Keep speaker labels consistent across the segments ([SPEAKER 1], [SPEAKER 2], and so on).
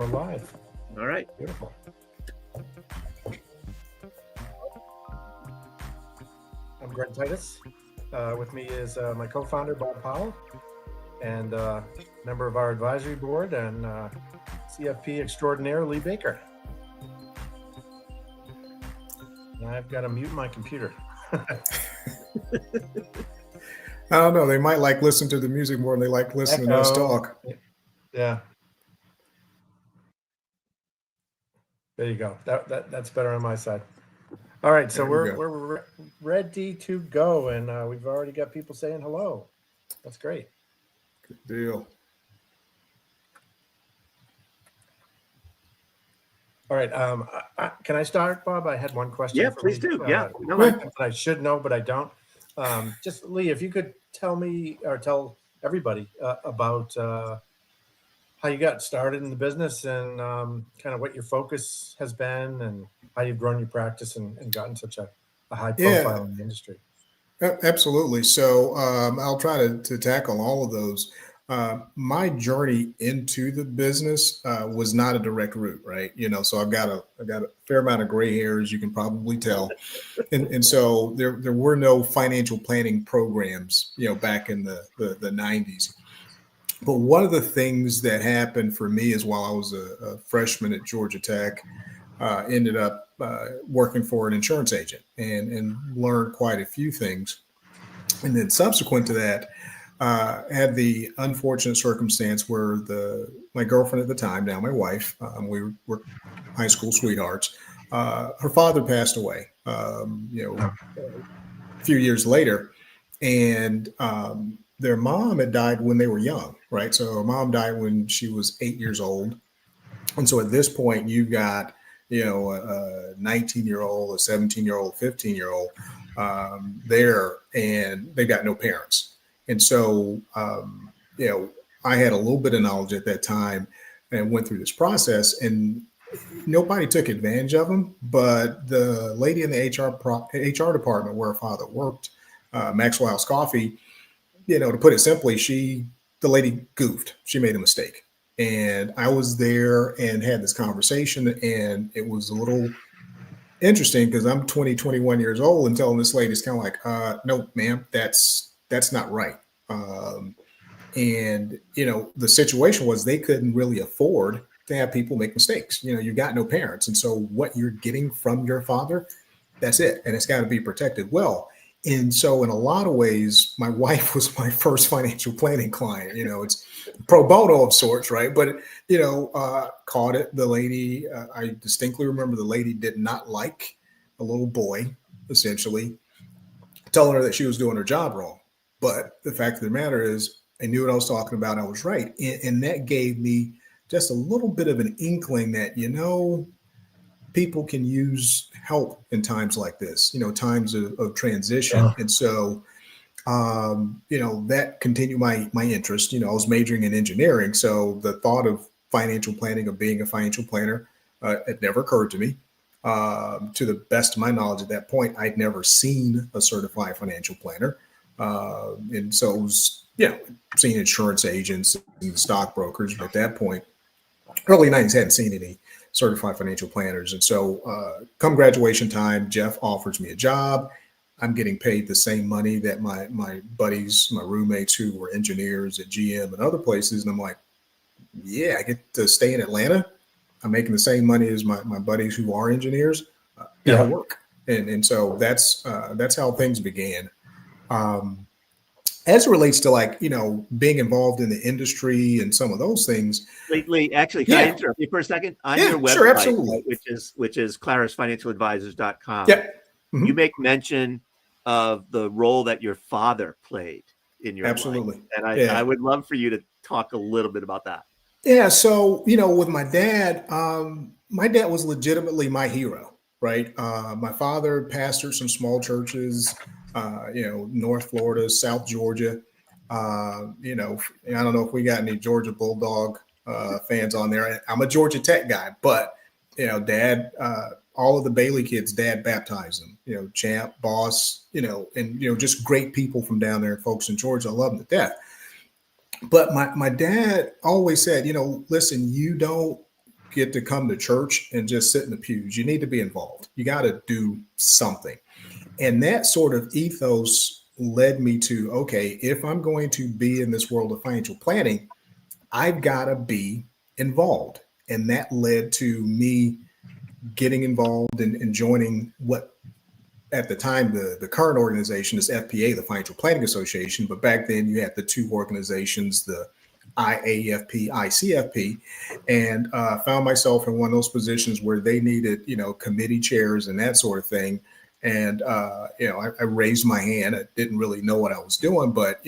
[SPEAKER 1] We're live.
[SPEAKER 2] All right.
[SPEAKER 1] Beautiful. I'm Greg Titus. With me is my co-founder, Bob Powell, and member of our advisory board and CFP extraordinaire, Lee Baker. And I've got to mute my computer.
[SPEAKER 3] I don't know. They might like listen to the music more than they like listening to us talk.
[SPEAKER 1] Yeah. There you go. That's better on my side. All right, so we're ready to go, and we've already got people saying hello. That's great.
[SPEAKER 3] Good deal.
[SPEAKER 1] All right, can I start, Bob? I had one question.
[SPEAKER 2] Yeah, please do.
[SPEAKER 1] I should know, but I don't. Just Lee, if you could tell me or tell everybody about how you got started in the business and kind of what your focus has been and how you've grown your practice and gotten such a high profile in the industry.
[SPEAKER 3] Absolutely. So I'll try to tackle all of those. My journey into the business was not a direct route, right? So I've got a fair amount of gray hair, as you can probably tell. And so there were no financial planning programs, back in the 90s. But one of the things that happened for me is while I was a freshman at Georgia Tech, ended up working for an insurance agent and learned quite a few things. And then subsequent to that, had the unfortunate circumstance where my girlfriend at the time, now my wife, we were high school sweethearts. Her father passed away, a few years later, and their mom had died when they were young, right? So her mom died when she was 8 years old. And so at this point, you've got, a 19-year-old, a 17-year-old, 15-year-old there, and they've got no parents. And so, I had a little bit of knowledge at that time and went through this process, and nobody took advantage of them. But the lady in the HR department where her father worked, Maxwell House Coffee, to put it simply, the lady goofed. She made a mistake. And I was there and had this conversation, and it was a little interesting because I'm 21 years old and telling this lady, it's kind of like, no, ma'am, that's not right. And the situation was they couldn't really afford to have people make mistakes. You got no parents. And so what you're getting from your father, that's it. And it's got to be protected well. And so in a lot of ways, my wife was my first financial planning client. It's pro bono of sorts, right? But, caught it. The lady, I distinctly remember the lady did not like a little boy, essentially, telling her that she was doing her job wrong. But the fact of the matter is, I knew what I was talking about. I was right. And that gave me just a little bit of an inkling that, people can use help in times like this, times of transition. And so, that continued my interest. I was majoring in engineering. So the thought of financial planning, of being a financial planner, it never occurred to me. To the best of my knowledge at that point, I'd never seen a certified financial planner. And so it was, seeing insurance agents and stockbrokers. But at that point, early 90s, hadn't seen any certified financial planners. And so come graduation time, Jeff offers me a job. I'm getting paid the same money that my buddies, my roommates who were engineers at GM and other places. And I'm like, yeah, I get to stay in Atlanta. I'm making the same money as my buddies who are engineers. It'll work. And so that's how things began. As it relates to being involved in the industry and some of those things.
[SPEAKER 2] Lee, actually, can I interrupt you for a second? On your website,
[SPEAKER 3] sure, absolutely.
[SPEAKER 2] which is clarusfinancialadvisors.com.
[SPEAKER 3] Yep. Mm-hmm.
[SPEAKER 2] You make mention of the role that your father played in your
[SPEAKER 3] absolutely
[SPEAKER 2] life. And I would love for you to talk a little bit about that.
[SPEAKER 3] Yeah. So, with my dad was legitimately my hero, right? My father pastored some small churches, North Florida, South Georgia. I don't know if we got any Georgia Bulldog fans on there. I'm a Georgia Tech guy, but, Dad, all of the Bailey kids, Dad baptized them, Champ, Boss, and, just great people from down there, folks in Georgia. I love them to death. But my dad always said, listen, you don't get to come to church and just sit in the pews. You need to be involved. You got to do something. And that sort of ethos led me to, okay, if I'm going to be in this world of financial planning, I've got to be involved. And that led to me getting involved and joining what at the time the current organization is FPA, the Financial Planning Association. But back then you had the two organizations, the IAFP, ICFP, and found myself in one of those positions where they needed, committee chairs and that sort of thing. And, I raised my hand. I didn't really know what I was doing, but,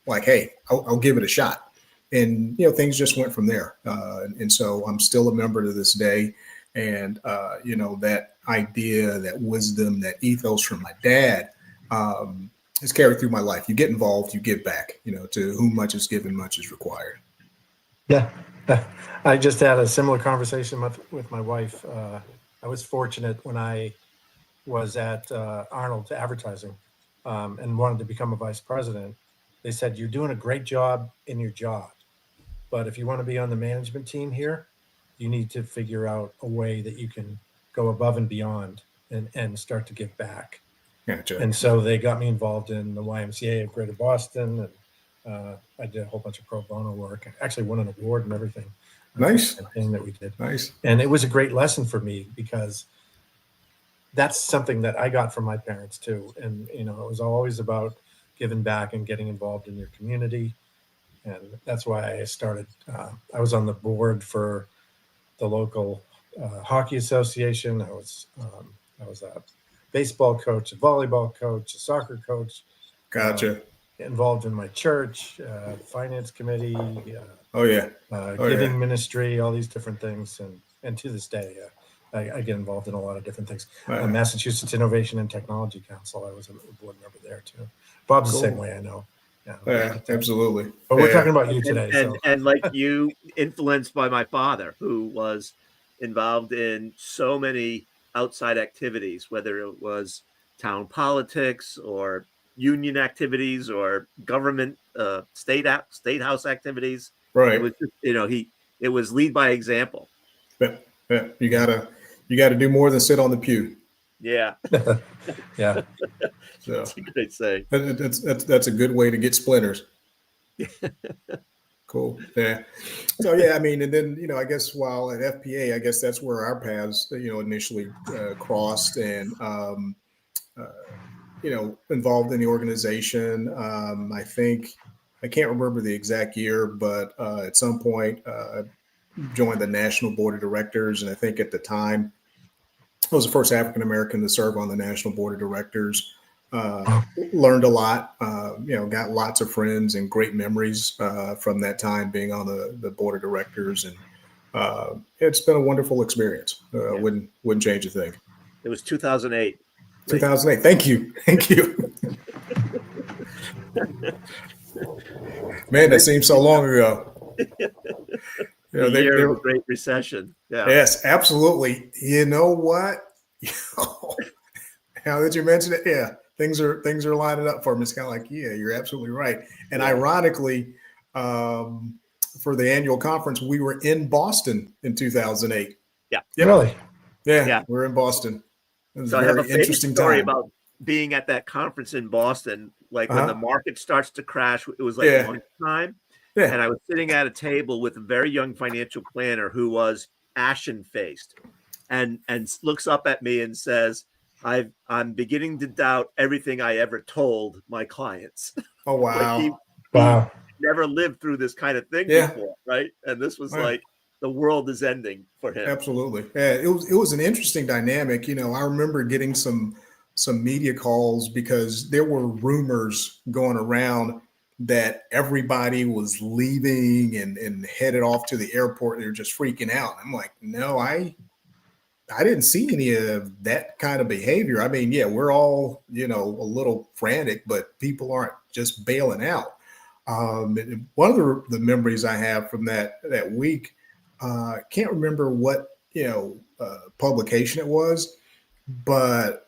[SPEAKER 3] like, hey, I'll give it a shot. And, things just went from there. And so I'm still a member to this day. And, that idea, that wisdom, that ethos from my dad has carried through my life. You get involved, you give back, to whom much is given, much is required.
[SPEAKER 1] Yeah. I just had a similar conversation with my wife. I was fortunate when I was at Arnold Advertising and wanted to become a vice president. They said, you're doing a great job in your job, but if you want to be on the management team here, you need to figure out a way that you can go above and beyond and start to give back.
[SPEAKER 3] Gotcha.
[SPEAKER 1] And so they got me involved in the YMCA of Greater Boston, and I did a whole bunch of pro bono work. I actually won an award and everything.
[SPEAKER 3] Nice.
[SPEAKER 1] Thing that we did.
[SPEAKER 3] Nice.
[SPEAKER 1] And it was a great lesson for me because that's something that I got from my parents too. And, it was always about giving back and getting involved in your community. And that's why I started, I was on the board for the local hockey association. I was a baseball coach, a volleyball coach, a soccer coach.
[SPEAKER 3] Gotcha.
[SPEAKER 1] Involved in my church, finance committee. Giving ministry, all these different things. And to this day, I get involved in a lot of different things. Massachusetts Innovation and Technology Council, I was a board member there too. Bob's
[SPEAKER 3] Cool.
[SPEAKER 1] The same way, I know.
[SPEAKER 3] Yeah, absolutely.
[SPEAKER 1] But we're talking about you today.
[SPEAKER 2] And like you, influenced by my father, who was involved in so many outside activities, whether it was town politics or union activities or government state house activities.
[SPEAKER 3] Right.
[SPEAKER 2] It was just, it was lead by example.
[SPEAKER 3] Yeah. You gotta do more than sit on the pew.
[SPEAKER 2] Yeah.
[SPEAKER 1] Yeah.
[SPEAKER 3] So
[SPEAKER 2] that's a great saying.
[SPEAKER 3] That's a good way to get splinters. Cool. Yeah. So yeah, I mean, and then I guess while at FPA, I guess that's where our paths initially crossed, and involved in the organization. I think I can't remember the exact year, but at some point joined the national board of directors, and I think at the time I was the first African American to serve on the national board of directors. Learned a lot, got lots of friends and great memories from that time being on the board of directors, and it's been a wonderful experience. Wouldn't change a thing.
[SPEAKER 2] It was 2008.
[SPEAKER 3] 2008. Thank you. Man, that seems so long ago.
[SPEAKER 2] The year of the Great Recession. Yeah.
[SPEAKER 3] Yes, absolutely. You know what? Now that you mentioned it, yeah, things are lining up for me. It's kind of like, yeah, you're absolutely right. And ironically, for the annual conference, we were in Boston in 2008.
[SPEAKER 2] Yeah.
[SPEAKER 3] Yep.
[SPEAKER 1] Really?
[SPEAKER 3] Yeah, we're in Boston. It was
[SPEAKER 2] so
[SPEAKER 3] a very
[SPEAKER 2] I have a
[SPEAKER 3] interesting
[SPEAKER 2] story
[SPEAKER 3] time
[SPEAKER 2] about being at that conference in Boston. Like when the market starts to crash, it was like lunchtime.
[SPEAKER 3] Yeah.
[SPEAKER 2] And I was sitting at a table with a very young financial planner who was ashen faced and looks up at me and says, I'm beginning to doubt everything I ever told my clients.
[SPEAKER 3] Oh, wow.
[SPEAKER 2] He never lived through this kind of thing before, right? And this was like the world is ending for him.
[SPEAKER 3] Absolutely. Yeah, it was an interesting dynamic. I remember getting some media calls because there were rumors going around that everybody was leaving and headed off to the airport. They're just freaking out. I'm like, no, I didn't see any of that kind of behavior. I mean, yeah, we're all, a little frantic, but people aren't just bailing out. And one of the memories I have from that week, can't remember what, publication it was, but,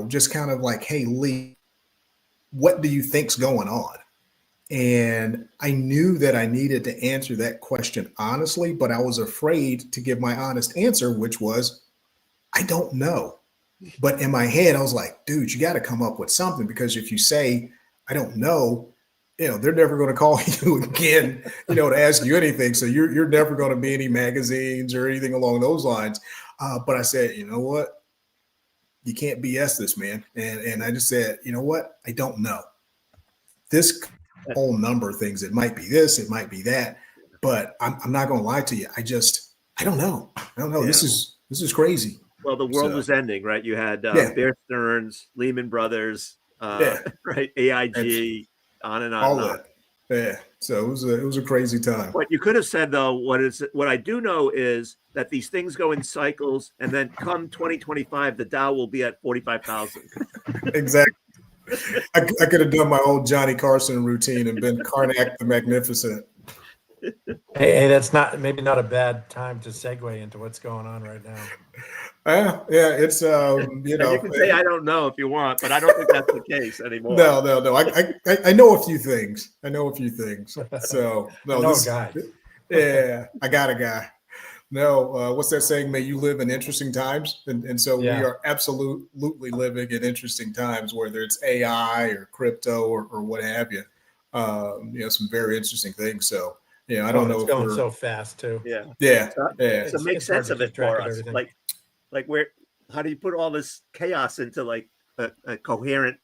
[SPEAKER 3] just kind of like, hey, Lee, what do you think's going on? And I knew that I needed to answer that question honestly, but I was afraid to give my honest answer, which was, I don't know. But in my head, I was like, dude, you got to come up with something, because if you say, I don't know, they're never going to call you again, to ask you anything. So you're never going to be any magazines or anything along those lines. But I said, you know what? You can't BS this, man. And I just said, you know what? I don't know. This whole number of things, it might be this, it might be that, but I'm not going to lie to you. I don't know. I don't know.
[SPEAKER 2] Yeah.
[SPEAKER 3] This is crazy.
[SPEAKER 2] Well, the world was ending, right? You had
[SPEAKER 3] Yeah.
[SPEAKER 2] Bear Stearns, Lehman Brothers,
[SPEAKER 3] Yeah.
[SPEAKER 2] right? AIG, on and on.
[SPEAKER 3] All
[SPEAKER 2] and on.
[SPEAKER 3] that. Yeah. So it was a crazy time.
[SPEAKER 2] What you could have said, though, what I do know is that these things go in cycles, and then come 2025, the Dow will be at 45,000.
[SPEAKER 3] Exactly. I could have done my old Johnny Carson routine and been Karnak the Magnificent.
[SPEAKER 1] Hey, that's maybe not a bad time to segue into what's going on right now.
[SPEAKER 3] Yeah, it's
[SPEAKER 2] you can say I don't know if you want, but I don't think that's the case anymore.
[SPEAKER 3] No. I know a few things. So no,
[SPEAKER 1] no guy.
[SPEAKER 3] Yeah, I got a guy. No, what's that saying? May you live in interesting times. And so we are absolutely living in interesting times, whether it's AI or crypto or what have you. Some very interesting things. So I don't know.
[SPEAKER 1] It's going so fast too.
[SPEAKER 3] Yeah.
[SPEAKER 2] So make sense of it for us. Like how do you put all this chaos into like a coherent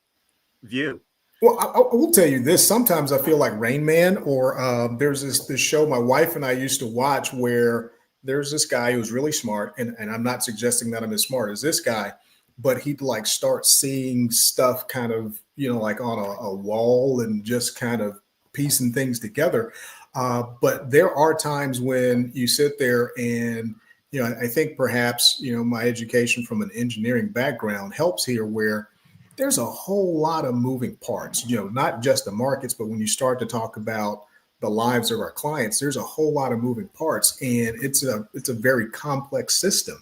[SPEAKER 2] view?
[SPEAKER 3] Well, I will tell you this. Sometimes I feel like Rain Man, or there's this show my wife and I used to watch where there's this guy who's really smart, and I'm not suggesting that I'm as smart as this guy, but he'd like start seeing stuff kind of, like on a wall and just kind of piecing things together. But there are times when you sit there and, I think perhaps, my education from an engineering background helps here, where there's a whole lot of moving parts, not just the markets, but when you start to talk about the lives of our clients, there's a whole lot of moving parts, and it's a very complex system.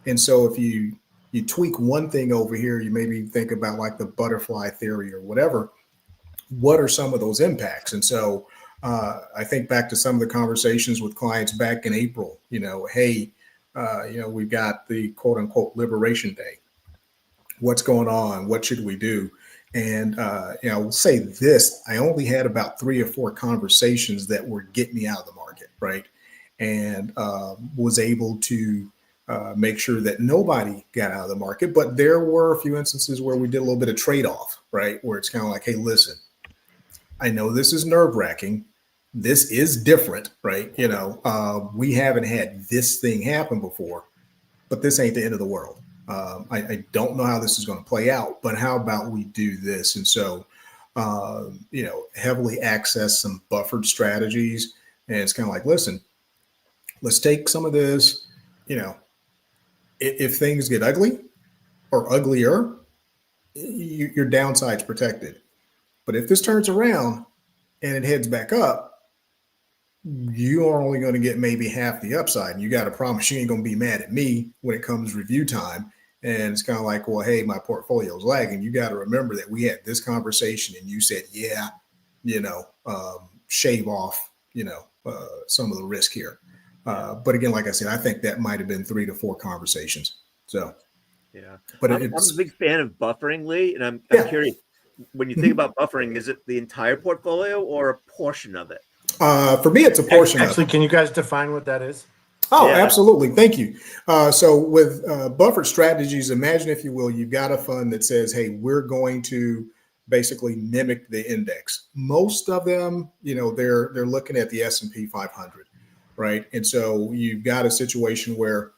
[SPEAKER 3] And so if you tweak one thing over here, you maybe think about like the butterfly theory or whatever. What are some of those impacts? And so I think back to some of the conversations with clients back in April, hey, we've got the quote unquote Liberation Day. What's going on? What should we do? And, I will say this, I only had about 3 or 4 conversations that were getting me out of the market, right? And was able to make sure that nobody got out of the market. But there were a few instances where we did a little bit of trade-off, right? Where it's kind of like, hey, listen, I know this is nerve-wracking. This is different, right? We haven't had this thing happen before, but this ain't the end of the world. I don't know how this is going to play out, but how about we do this? And so, heavily access some buffered strategies. And it's kind of like, listen, let's take some of this, if things get ugly or uglier, your downside's protected. But if this turns around and it heads back up, you are only going to get maybe half the upside. And you got to promise you ain't going to be mad at me when it comes review time. And it's kind of like, well, hey, my portfolio's lagging. You got to remember that we had this conversation and you said, shave off, some of the risk here. But again, like I said, I think that might have been 3 to 4 conversations. So, but
[SPEAKER 2] I'm a big fan of buffering, Lee. And I'm curious, when you think about buffering, is it the entire portfolio or a portion of it?
[SPEAKER 3] For me, it's a portion
[SPEAKER 1] Actually,
[SPEAKER 3] of it.
[SPEAKER 1] Can you guys define what that is?
[SPEAKER 3] Oh, absolutely. Thank you. So with buffered strategies, imagine, if you will, you've got a fund that says, hey, we're going to basically mimic the index. Most of them, they're looking at the S&P 500, right? And so you've got a situation where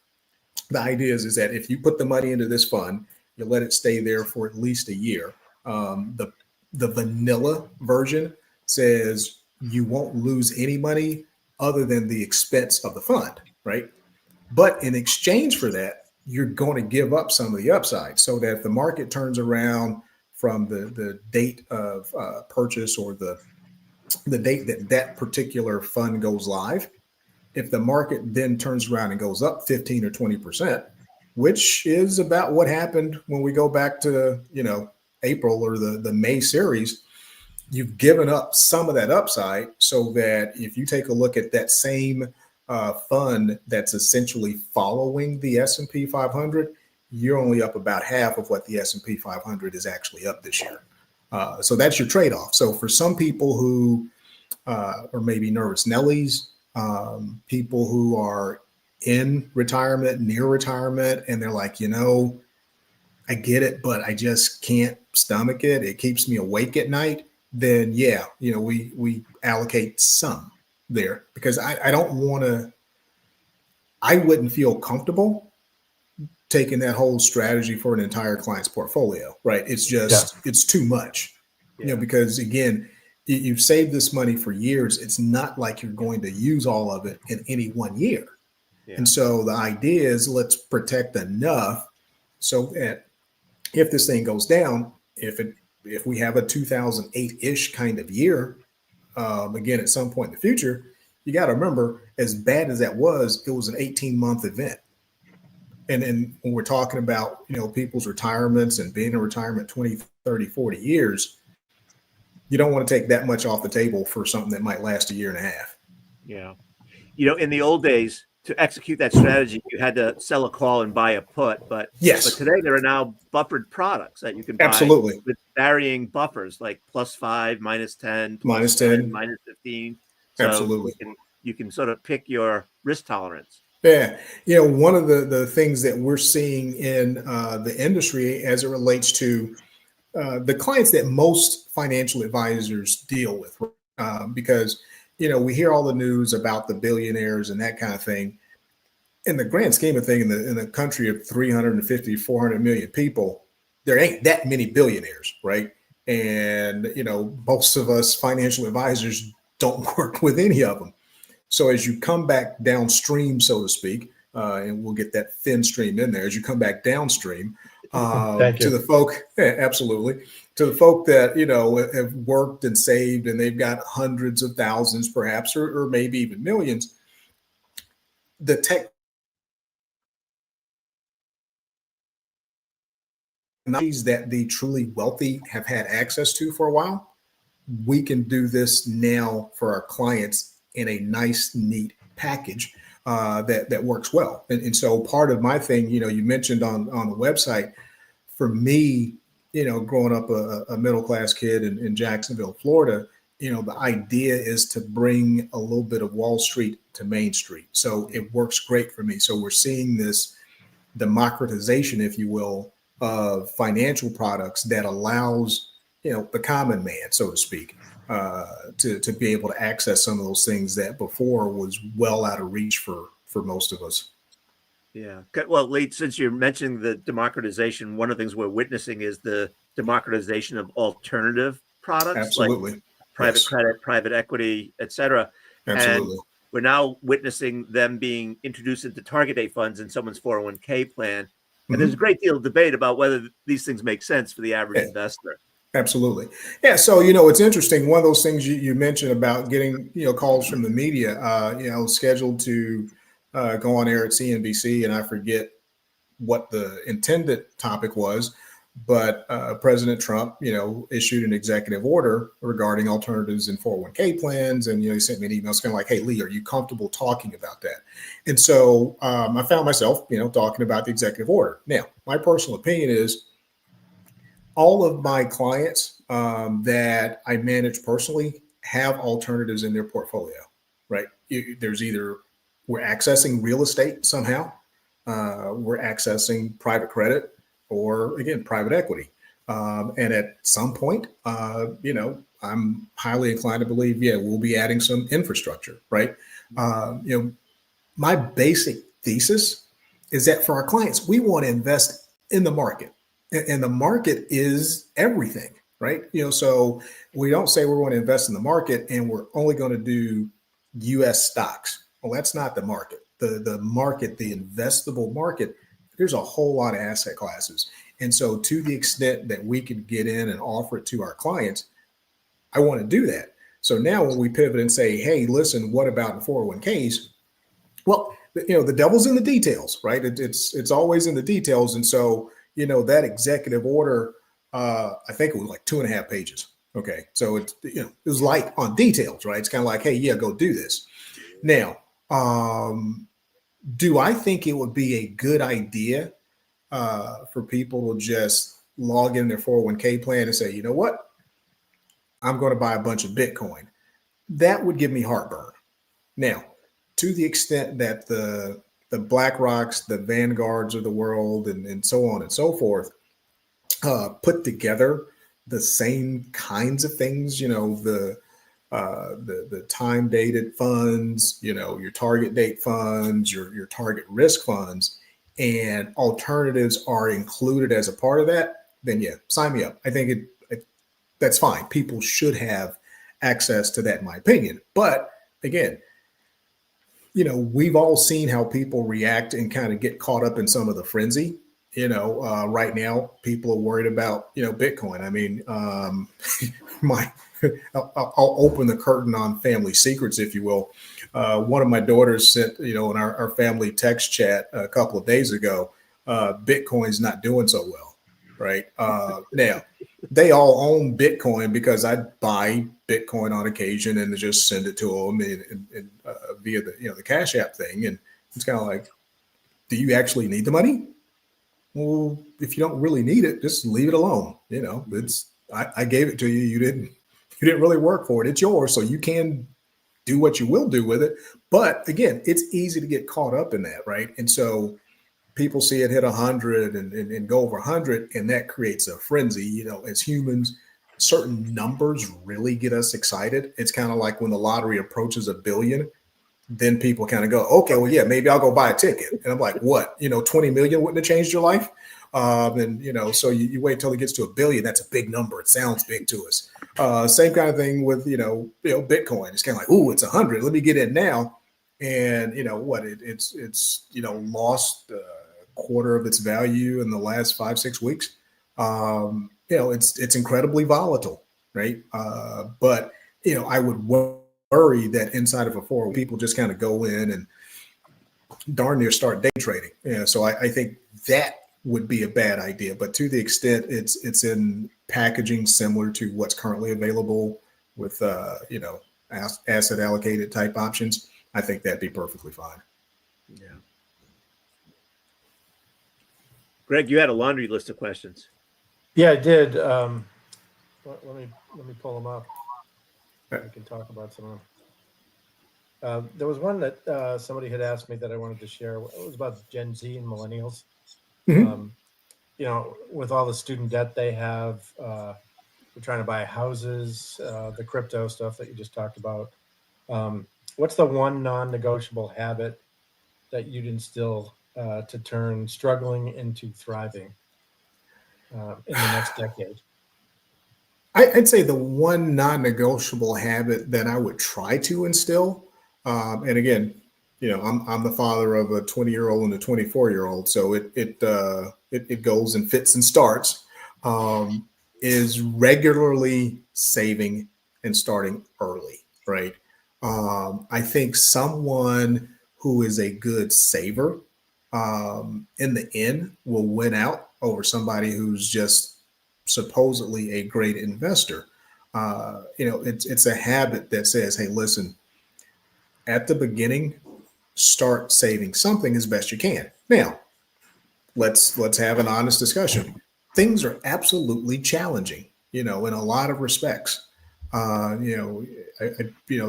[SPEAKER 3] the idea is that if you put the money into this fund, you let it stay there for at least a year. The vanilla version says you won't lose any money other than the expense of the fund, right? But in exchange for that, you're going to give up some of the upside, so that if the market turns around from the date of purchase, or the date that particular fund goes live, if the market then turns around and goes up 15 or 20%, which is about what happened when we go back to, April or the May series, you've given up some of that upside, so that if you take a look at that same fund that's essentially following the S&P 500, you're only up about half of what the S&P 500 is actually up this year. So that's your trade-off. So for some people who are maybe nervous Nellies, people who are in retirement, near retirement, and they're like, I get it, but I just can't stomach it. It keeps me awake at night. Then yeah, we allocate some there, because I don't want to. I wouldn't feel comfortable taking that whole strategy for an entire client's portfolio, right? It's just it's too much, because again, you've saved this money for years. It's not like you're going to use all of it in any one year. Yeah. And so the idea is, let's protect enough so that if this thing goes down, if we have a 2008-ish kind of year, again, at some point in the future, you got to remember, as bad as that was, it was an 18-month event. And then when we're talking about, people's retirements and being in retirement 20, 30, 40 years, you don't want to take that much off the table for something that might last a year and a half.
[SPEAKER 2] Yeah. In the old days, to execute that strategy, you had to sell a call and buy a put. But today there are now buffered products that you can buy with varying buffers, like +5, -10, +10, -15. So
[SPEAKER 3] absolutely.
[SPEAKER 2] You can sort of pick your risk tolerance.
[SPEAKER 3] Yeah. One of the things that we're seeing in the industry as it relates to the clients that most financial advisors deal with, because, we hear all the news about the billionaires and that kind of thing. In the grand scheme of things, in the country of 350, 400 million people, there ain't that many billionaires, right? And, most of us financial advisors don't work with any of them. So as you come back downstream, so to speak, and we'll get that thin stream in there, as you come back downstream to the folk, absolutely, to the folk that, have worked and saved, and they've got hundreds of thousands perhaps, or maybe even millions, the tech that the truly wealthy have had access to for a while, we can do this now for our clients in a nice, neat package that works well. And so part of my thing, you mentioned on the website, for me, growing up a middle-class kid in Jacksonville, Florida, the idea is to bring a little bit of Wall Street to Main Street. So it works great for me. So we're seeing this democratization, if you will, of financial products that allows, the common man, so to speak, to be able to access some of those things that before was well out of reach for most of us.
[SPEAKER 2] Yeah. Well, Lee, since you're mentioning the democratization, one of the things we're witnessing is the democratization of alternative products.
[SPEAKER 3] Absolutely.
[SPEAKER 2] Like private credit, private equity, et cetera.
[SPEAKER 3] Absolutely.
[SPEAKER 2] And we're now witnessing them being introduced into target date funds in someone's 401k plan. And there's a great deal of debate about whether these things make sense for the average investor.
[SPEAKER 3] Absolutely. Yeah. So, it's interesting. One of those things you mentioned about getting, calls from the media, scheduled to go on air at CNBC, and I forget what the intended topic was, but President Trump, issued an executive order regarding alternatives in 401k plans. And, he sent me an email kind of like, hey, Lee, are you comfortable talking about that? And so I found myself, talking about the executive order. Now, my personal opinion is all of my clients that I manage personally have alternatives in their portfolio, right? There's either we're accessing real estate somehow, we're accessing private credit, or again, private equity. And at some point, I'm highly inclined to believe, we'll be adding some infrastructure, right? My basic thesis is that for our clients, we want to invest in the market, and the market is everything, right? So we don't say we're going to invest in the market and we're only going to do U.S. stocks. Well, that's not the market. The market, the investable market, there's a whole lot of asset classes. And so to the extent that we can get in and offer it to our clients, I want to do that. So now when we pivot and say, hey, listen, what about in 401ks? Well, the devil's in the details, right? It's always in the details. And so, that executive order, I think it was like 2.5 pages. Okay, so it's, it was light on details, right? It's kind of like, hey, yeah, go do this. Now, do I think it would be a good idea for people to just log in their 401k plan and say, you know what, I'm going to buy a bunch of Bitcoin? That would give me heartburn. Now, to the extent that the BlackRocks, the Vanguards of the world, and so on and so forth, put together the same kinds of things, the time dated funds, your target date funds, your target risk funds, and alternatives are included as a part of that, then yeah, sign me up. I think that's fine. People should have access to that, in my opinion. But again, we've all seen how people react and kind of get caught up in some of the frenzy. Right now, people are worried about, Bitcoin. I mean, I'll open the curtain on family secrets, if you will. One of my daughters sent, in our family text chat a couple of days ago, Bitcoin's not doing so well, right? Now, they all own Bitcoin because I buy Bitcoin on occasion and just send it to them via the Cash App thing. And it's kind of like, do you actually need the money? Well, if you don't really need it, just leave it alone. I gave it to you. You didn't really work for it. It's yours, so you can do what you will do with it. But again, it's easy to get caught up in that, right? And so people see it hit 100 and go over 100, and that creates a frenzy. As humans, certain numbers really get us excited. It's kind of like when the lottery approaches $1 billion, then people kind of go, okay, well, yeah, maybe I'll go buy a ticket. And I'm like, what? 20 million wouldn't have changed your life? So you wait till it gets to $1 billion. That's a big number. It sounds big to us. Same kind of thing with, Bitcoin. It's kind of like, ooh, it's 100. Let me get in now. And it's lost a quarter of its value in the last 5-6 weeks. It's incredibly volatile, right? But I would worry that inside of a 401 people just kind of go in and darn near start day trading. So I think that would be a bad idea. But to the extent it's in packaging similar to what's currently available with asset allocated type options, I think that'd be perfectly fine.
[SPEAKER 2] Yeah. Greg, you had a laundry list of questions.
[SPEAKER 1] Yeah, I did. Let me pull them up. We can talk about some of them. There was one that somebody had asked me that I wanted to share. It was about Gen Z and millennials.
[SPEAKER 3] Mm-hmm.
[SPEAKER 1] With all the student debt they have, they're trying to buy houses, the crypto stuff that you just talked about. What's the one non-negotiable habit that you'd instill to turn struggling into thriving in the next decade?
[SPEAKER 3] I'd say the one non-negotiable habit that I would try to instill, and again, I'm the father of a 20-year-old and a 24-year-old, so it goes and fits and starts, is regularly saving and starting early, right? I think someone who is a good saver, in the end, will win out over somebody who's just supposedly a great investor. It's a habit that says, hey, listen, at the beginning, start saving something as best you can. Now, let's have an honest discussion. Things are absolutely challenging, in a lot of respects. I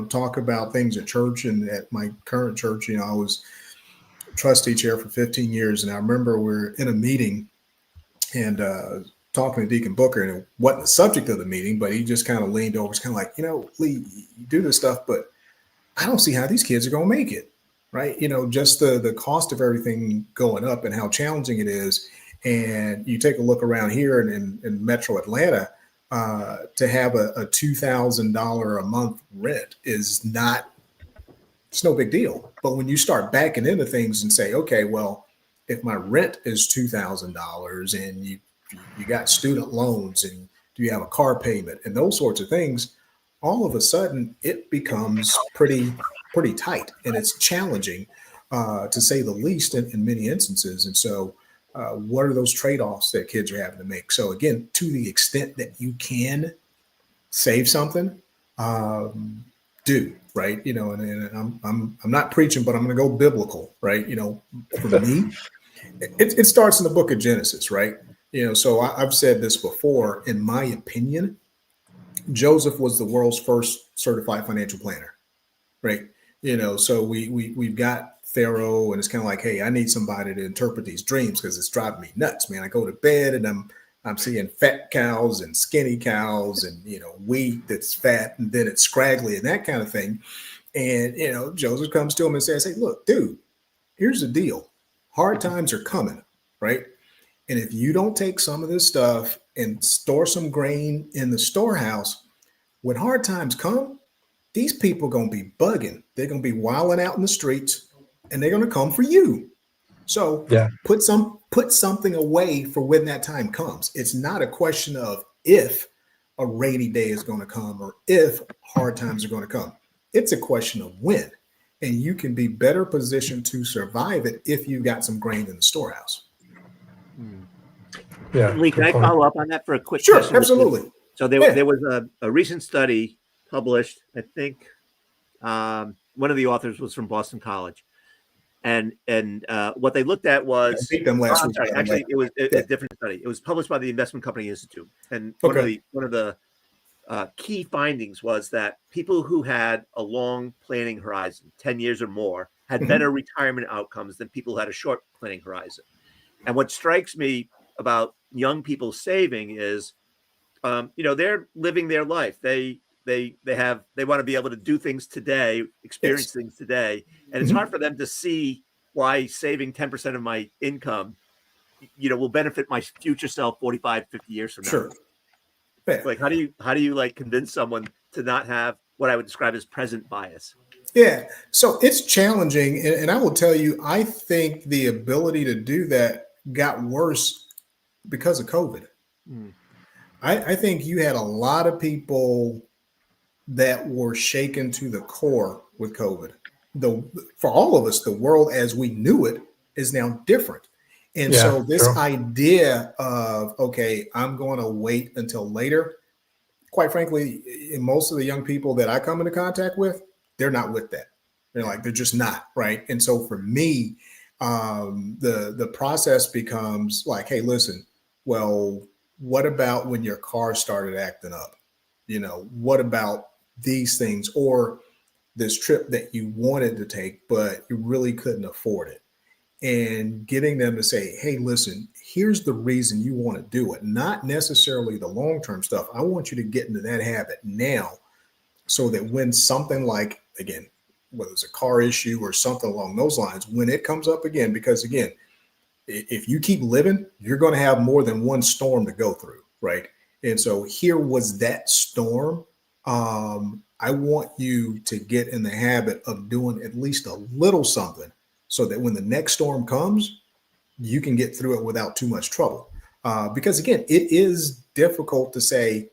[SPEAKER 3] talk about things at church, and at my current church, I was trustee chair for 15 years. And I remember we were in a meeting and talking to Deacon Booker, and it wasn't the subject of the meeting, but he just kind of leaned over. It's kind of like, Lee, you do this stuff, but I don't see how these kids are going to make it, right? Just the cost of everything going up and how challenging it is. And you take a look around here in Metro Atlanta, to have a $2,000 a month rent is it's no big deal. But when you start backing into things and say, okay, well, if my rent is $2,000 and you got student loans and do you have a car payment and those sorts of things, all of a sudden it becomes pretty tight, and it's challenging, to say the least, in many instances. And so what are those trade-offs that kids are having to make? So again, to the extent that you can save something, do, right? And I'm not preaching, but I'm going to go biblical, right? For me, it starts in the book of Genesis, right? So I've said this before. In my opinion, Joseph was the world's first certified financial planner, right? So we've got Pharaoh, and it's kind of like, hey, I need somebody to interpret these dreams because it's driving me nuts, man. I go to bed and I'm seeing fat cows and skinny cows and wheat that's fat and then it's scraggly and that kind of thing. And Joseph comes to him and says, hey, look, dude, here's the deal. Hard times are coming, right? And if you don't take some of this stuff and store some grain in the storehouse, when hard times come, these people are going to be bugging. They're going to be wilding out in the streets and they're going to come for you. So
[SPEAKER 1] Yeah.
[SPEAKER 3] put something away for when that time comes. It's not a question of if a rainy day is going to come or if hard times are going to come. It's a question of when. And you can be better positioned to survive it if you got some grain in the storehouse.
[SPEAKER 1] Yeah.
[SPEAKER 2] Lee, can I follow up on that for a quick
[SPEAKER 3] Sure,
[SPEAKER 2] question?
[SPEAKER 3] absolutely.
[SPEAKER 2] So there was a recent study published, I think one of the authors was from Boston College. And what they looked at was,
[SPEAKER 3] I beat them last week.
[SPEAKER 2] sorry, actually, it was a different study. It was published by the Investment Company Institute. And one of the key findings was that people who had a long planning horizon, 10 years or more, had better retirement outcomes than people who had a short planning horizon. And what strikes me about young people saving is, they're living their life. They want to be able to do things today, experience things today. And it's hard for them to see why saving 10% of my income, will benefit my future self 45, 50 years from now.
[SPEAKER 3] Sure. Yeah.
[SPEAKER 2] Like, how do you like convince someone to not have what I would describe as present bias?
[SPEAKER 3] Yeah. So it's challenging. And I will tell you, I think the ability to do that got worse because of COVID. I think you had a lot of people that were shaken to the core with COVID. For all of us, the world as we knew it is now different. And so this idea of, okay, I'm going to wait until later, quite frankly, in most of the young people that I come into contact with, they're not with that. They're just not, right? And so for me, the process becomes like, hey, listen, well, what about when your car started acting up? What about these things, or this trip that you wanted to take, but you really couldn't afford it? And getting them to say, hey, listen, here's the reason you want to do it, not necessarily the long-term stuff. I want you to get into that habit now so that when something like, again, whether it's a car issue or something along those lines, when it comes up again, because again, if you keep living, you're going to have more than one storm to go through, right? And so here was that storm. I want you to get in the habit of doing at least a little something so that when the next storm comes, you can get through it without too much trouble. Because again, it is difficult to say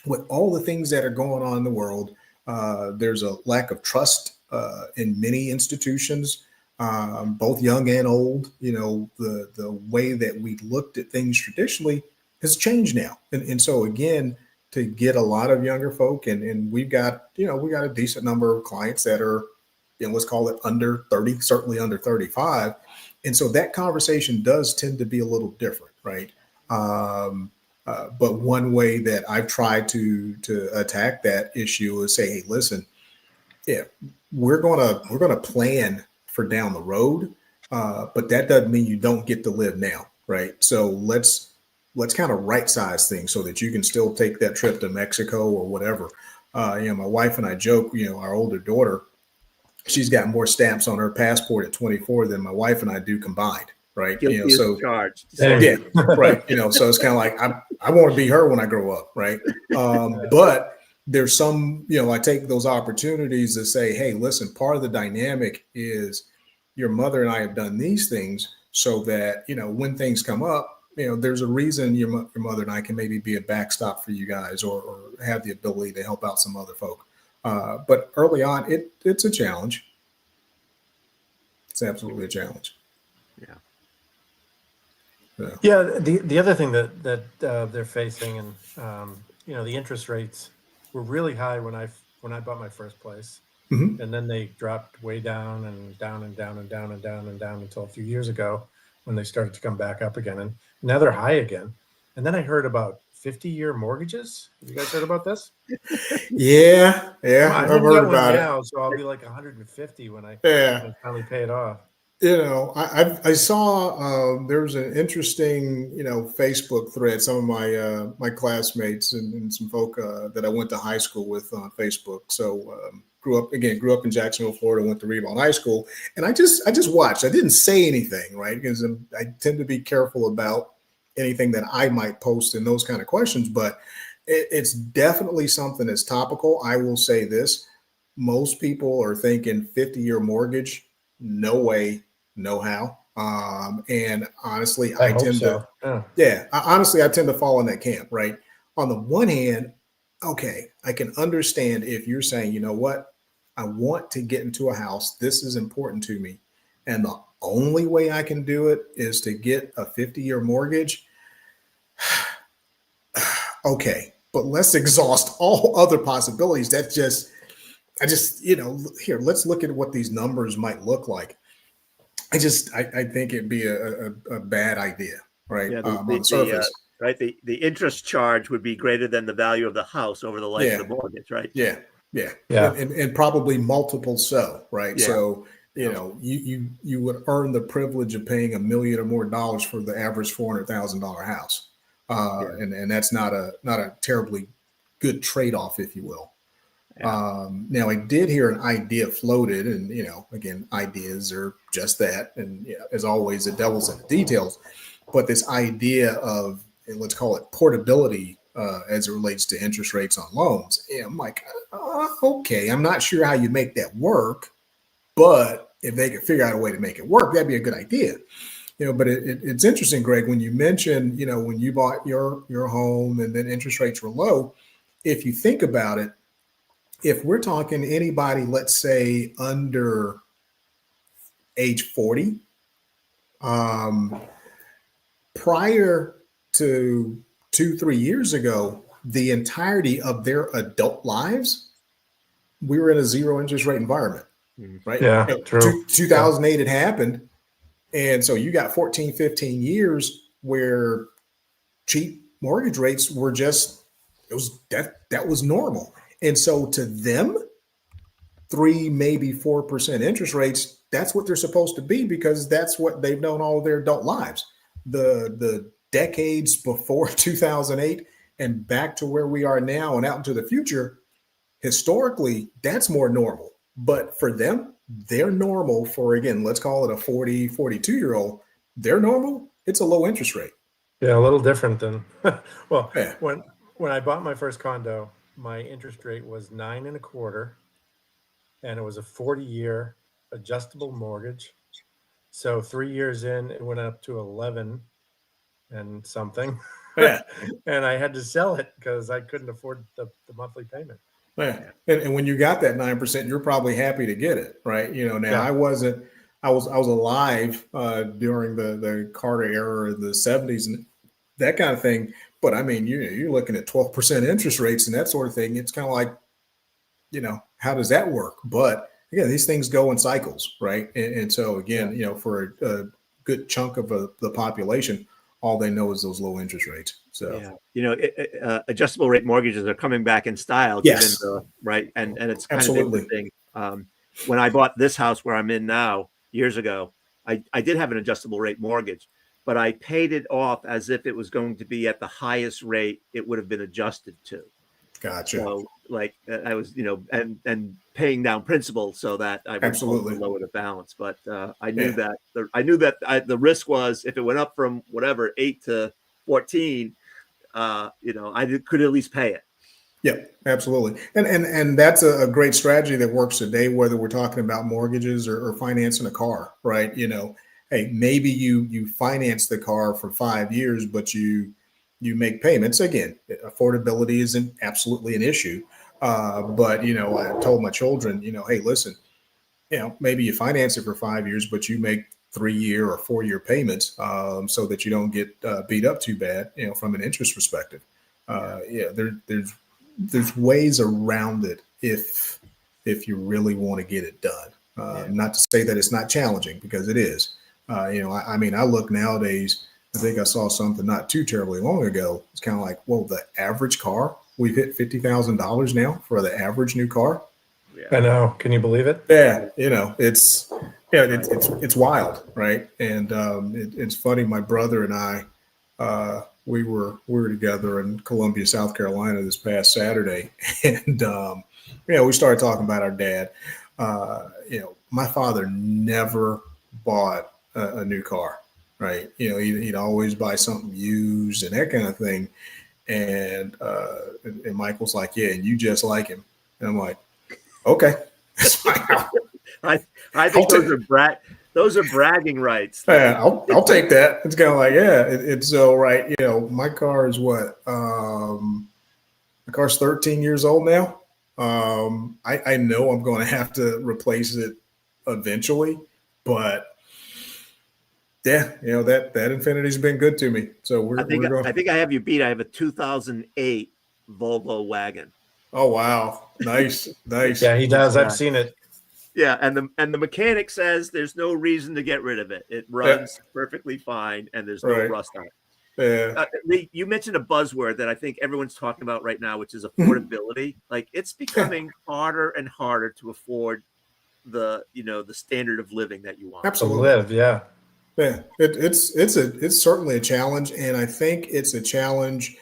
[SPEAKER 3] with all the things that are going on in the world. There's a lack of trust in many institutions, both young and old. The way that we looked at things traditionally has changed now. And so again, to get a lot of younger folk, and we've got, we got a decent number of clients that are, let's call it under 30, certainly under 35. And so that conversation does tend to be a little different, right? But one way that I've tried to attack that issue is say, hey, listen, yeah, we're gonna plan for down the road, but that doesn't mean you don't get to live now, right? So let's kind of right size things so that you can still take that trip to Mexico or whatever. My wife and I joke, our older daughter, she's got more stamps on her passport at 24 than my wife and I do combined. Right. So
[SPEAKER 2] charged.
[SPEAKER 3] Yeah. Right. So it's kind of like, I want to be her when I grow up. Right. But there's some, I take those opportunities to say, hey, listen, part of the dynamic is your mother and I have done these things so that, when things come up, there's a reason your mother and I can maybe be a backstop for you guys or have the ability to help out some other folk. But early on, it's a challenge. It's absolutely a challenge.
[SPEAKER 1] Yeah. The other thing that they're facing, and the interest rates were really high when I bought my first place,
[SPEAKER 3] Mhm.
[SPEAKER 1] and then they dropped way down and down and down and down and down and down until a few years ago when they started to come back up again, and now they're high again. And then I heard about 50-year mortgages. Have you guys heard about this?
[SPEAKER 3] Yeah, yeah,
[SPEAKER 1] I'm
[SPEAKER 3] I've
[SPEAKER 1] gonna
[SPEAKER 3] heard
[SPEAKER 1] get one
[SPEAKER 3] about it.
[SPEAKER 1] now, so I'll be like 150 when I
[SPEAKER 3] Yeah.
[SPEAKER 1] finally pay it off.
[SPEAKER 3] I saw there was an interesting Facebook thread. Some of my classmates and some folk that I went to high school with on Facebook. So grew up in Jacksonville, Florida. Went to Reedmont High School, and I just watched. I didn't say anything, right? Because I tend to be careful about anything that I might post in those kind of questions. But it's definitely something that's topical. I will say this: most people are thinking 50-year mortgage. No way, no how. And honestly,
[SPEAKER 1] I hope so.
[SPEAKER 3] honestly, I tend to fall in that camp, right? On the one hand, okay, I can understand if you're saying, you know what, I want to get into a house. This is important to me. And the only way I can do it is to get a 50-year mortgage. Okay, but let's exhaust all other possibilities. Here, let's look at what these numbers might look like. I think it'd be a bad idea, right?
[SPEAKER 2] Yeah,
[SPEAKER 3] On the surface.
[SPEAKER 2] right, the interest charge would be greater than the value of the house over the life of
[SPEAKER 3] Yeah,
[SPEAKER 2] the mortgage, right?
[SPEAKER 3] yeah, yeah,
[SPEAKER 1] Yeah.
[SPEAKER 3] and probably multiple so, right?
[SPEAKER 2] Yeah.
[SPEAKER 3] So
[SPEAKER 2] Yeah.
[SPEAKER 3] you would earn the privilege of paying $1 million or more dollars for the average $400,000 house,
[SPEAKER 2] Yeah.
[SPEAKER 3] and that's not a terribly good trade off, if you will.
[SPEAKER 2] Yeah.
[SPEAKER 3] Now I did hear an idea floated, and again, ideas are just that, and as always, the devil's in the details. But this idea of, let's call it portability, as it relates to interest rates on loans, I'm like, okay, I'm not sure how you make that work, but if they could figure out a way to make it work, that'd be a good idea. But it's interesting, Greg, when you mentioned, when you bought your home and then interest rates were low. If you think about it, if we're talking anybody, let's say under age 40, um, prior to 2, 3 years ago, the entirety of their adult lives, we were in a zero interest rate environment,
[SPEAKER 2] Mhm.
[SPEAKER 3] right?
[SPEAKER 1] Yeah, true.
[SPEAKER 3] 2008 had happened. And so you got 14, 15 years where cheap mortgage rates were just, that was normal. And so to them, 3, maybe 4% interest rates, that's what they're supposed to be because that's what they've known all their adult lives. The decades before 2008 and back to where we are now and out into the future, historically, that's more normal. But for them, they're normal for, again, let's call it a 40, 42-year-old. They're normal. It's a low interest rate.
[SPEAKER 1] Yeah, a little different than well,
[SPEAKER 3] Yeah.
[SPEAKER 1] when I bought my first condo, my interest rate was 9.25, and it was a 40-year adjustable mortgage. So 3 years in, it went up to 11 and something.
[SPEAKER 3] Yeah.
[SPEAKER 1] And I had to sell it because I couldn't afford the monthly payment.
[SPEAKER 3] Yeah. And when you got that 9%, you're probably happy to get it, right? Now
[SPEAKER 1] Yeah.
[SPEAKER 3] I wasn't, I was alive during the Carter era, the 70s and that kind of thing. But I mean, you're looking at 12% interest rates and that sort of thing. It's kind of like, how does that work? But again, these things go in cycles, right? And so again, for a good chunk of the population, all they know is those low interest rates. So
[SPEAKER 2] adjustable rate mortgages are coming back in style,
[SPEAKER 3] yes,
[SPEAKER 2] given the right, and it's kind
[SPEAKER 3] absolutely.
[SPEAKER 2] of interesting. When I bought this house where I'm in now years ago, I did have an adjustable rate mortgage, but I paid it off as if it was going to be at the highest rate it would have been adjusted to.
[SPEAKER 3] Gotcha.
[SPEAKER 2] So like I was, and paying down principal so that I would
[SPEAKER 3] Absolutely
[SPEAKER 2] lower the balance. But I knew that the risk was if it went up from whatever 8 to 14, I could at least pay it.
[SPEAKER 3] Yeah, absolutely. And that's a great strategy that works today, whether we're talking about mortgages or financing a car, right? Hey, maybe you finance the car for 5 years, but you make payments. Again, affordability isn't absolutely an issue. But I told my children, hey, listen, maybe you finance it for 5 years, but you make 3-year or 4-year payments so that you don't get beat up too bad, from an interest perspective. There's ways around it if you really want to get it done. Not to say that it's not challenging, because it is. I mean, I look nowadays. I think I saw something not too terribly long ago. It's kind of like, well, the average car, we've hit $50,000 now for the average new car.
[SPEAKER 1] Yeah. I know. Can you believe it?
[SPEAKER 3] Yeah, it's wild, right? And it's funny. My brother and I, we were together in Columbia, South Carolina this past Saturday, and we started talking about our dad. My father never bought a new car, right? He'd always buy something used and that kind of thing. And Michael's like, yeah, and you just like him. And I'm like, okay.
[SPEAKER 2] I think those are bragging rights.
[SPEAKER 3] Yeah, I'll take that. It's kind of like, yeah, it's so right. My car is what? My car's 13 years old now. I know I'm going to have to replace it eventually, but yeah, that Infinity's been good to me. So
[SPEAKER 2] I think I have you beat. I have a 2008 Volvo wagon.
[SPEAKER 3] Oh wow, nice.
[SPEAKER 1] Yeah, he does. I've seen it.
[SPEAKER 2] Yeah, and the mechanic says there's no reason to get rid of it. It runs perfectly fine, and there's no rust on it.
[SPEAKER 3] Yeah.
[SPEAKER 2] Lee, you mentioned a buzzword that I think everyone's talking about right now, which is affordability. Like, it's becoming harder and harder to afford the standard of living that you want.
[SPEAKER 3] Absolutely.
[SPEAKER 1] Yeah.
[SPEAKER 3] Yeah. It's certainly a challenge, and I think it's a challenge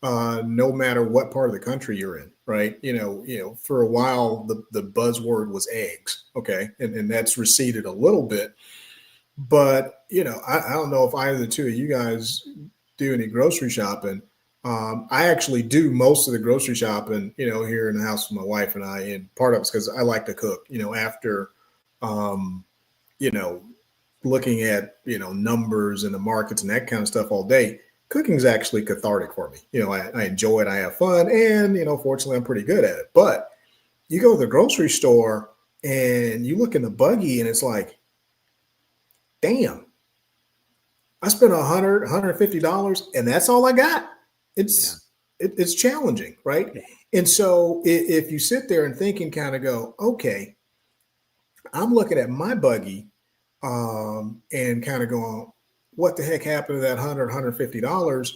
[SPEAKER 3] no matter what part of the country you're in, right? For a while the buzzword was eggs, okay, and that's receded a little bit. But I don't know if either the two of you guys do any grocery shopping. I actually do most of the grocery shopping, here in the house with my wife and I, and part of it's because I like to cook. After, looking at numbers and the markets and that kind of stuff all day, cooking is actually cathartic for me. I enjoy it, I have fun, and fortunately, I'm pretty good at it. But you go to the grocery store and you look in the buggy, and it's like, damn, I spent $150, and that's all I got. It's challenging, right? And so if you sit there and think and kind of go, okay, I'm looking at my buggy, and kind of going, what the heck happened to that $150?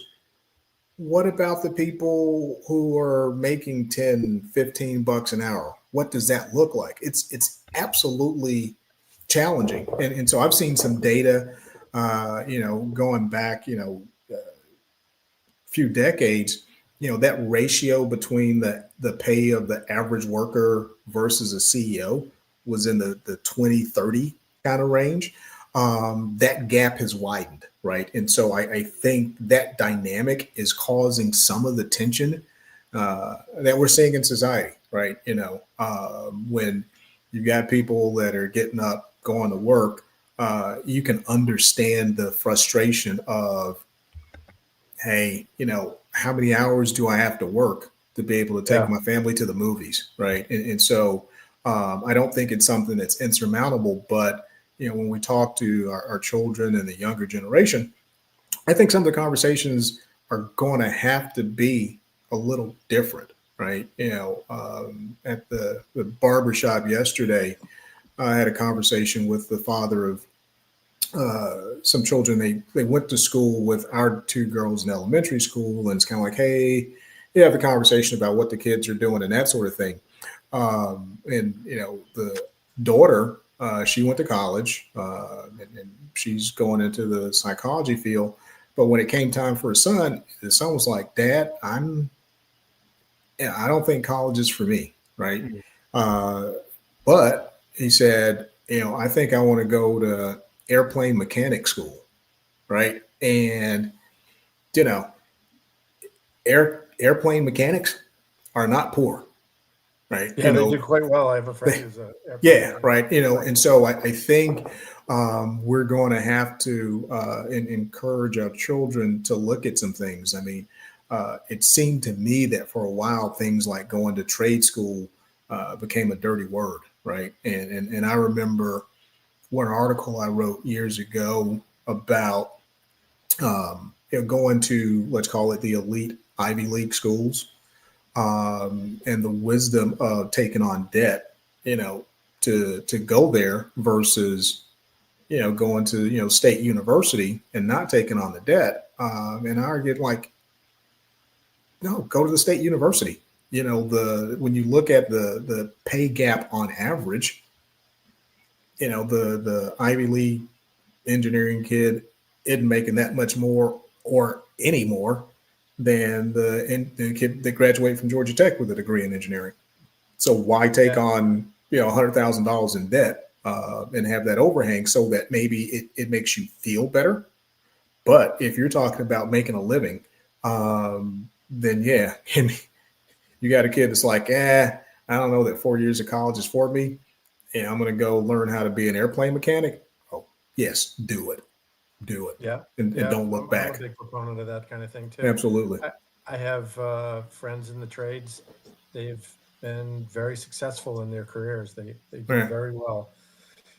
[SPEAKER 3] What about the people who are making 10, 15 bucks an hour? What does that look like? It's absolutely challenging. And so I've seen some data, going back, a few decades, that ratio between the pay of the average worker versus a CEO was in the 20-30 kind of range. That gap has widened, right? And so I think that dynamic is causing some of the tension that we're seeing in society, right? When you've got people that are getting up, going to work, you can understand the frustration of, hey, how many hours do I have to work to be able to take my family to the movies, right? And so I don't think it's something that's insurmountable, but when we talk to our children and the younger generation, I think some of the conversations are going to have to be a little different, right? At the barbershop yesterday, I had a conversation with the father of some children. They went to school with our two girls in elementary school, and it's kind of like, hey, you have a conversation about what the kids are doing and that sort of thing. And the daughter, she went to college, and she's going into the psychology field. But when it came time for her son, the son was like, Dad, I don't think college is for me, right? But he said, I think I want to go to airplane mechanic school, right? And airplane mechanics are not poor, right?
[SPEAKER 1] Yeah, they do quite well. I have a friend who's a
[SPEAKER 3] right. And so I think we're going to have to encourage our children to look at some things. I mean, it seemed to me that for a while, things like going to trade school became a dirty word, right? And I remember one article I wrote years ago about going to, let's call it the elite Ivy League schools, and the wisdom of taking on debt, to go there versus, going to, state university and not taking on the debt. And I argued like, no, go to the state university. When you look at the pay gap on average, the Ivy League engineering kid isn't making that much more or any more than the kid that graduated from Georgia Tech with a degree in engineering. So why take on $100,000 in debt and have that overhang so that maybe it makes you feel better? But if you're talking about making a living, then yeah, you got a kid that's like, I don't know that 4 years of college is for me. And I'm going to go learn how to be an airplane mechanic. Oh, yes, do it.
[SPEAKER 1] Yeah.
[SPEAKER 3] And don't look back.
[SPEAKER 1] I'm a big proponent of that kind of thing too.
[SPEAKER 3] Absolutely.
[SPEAKER 1] I have friends in the trades. They've been very successful in their careers. They do very well.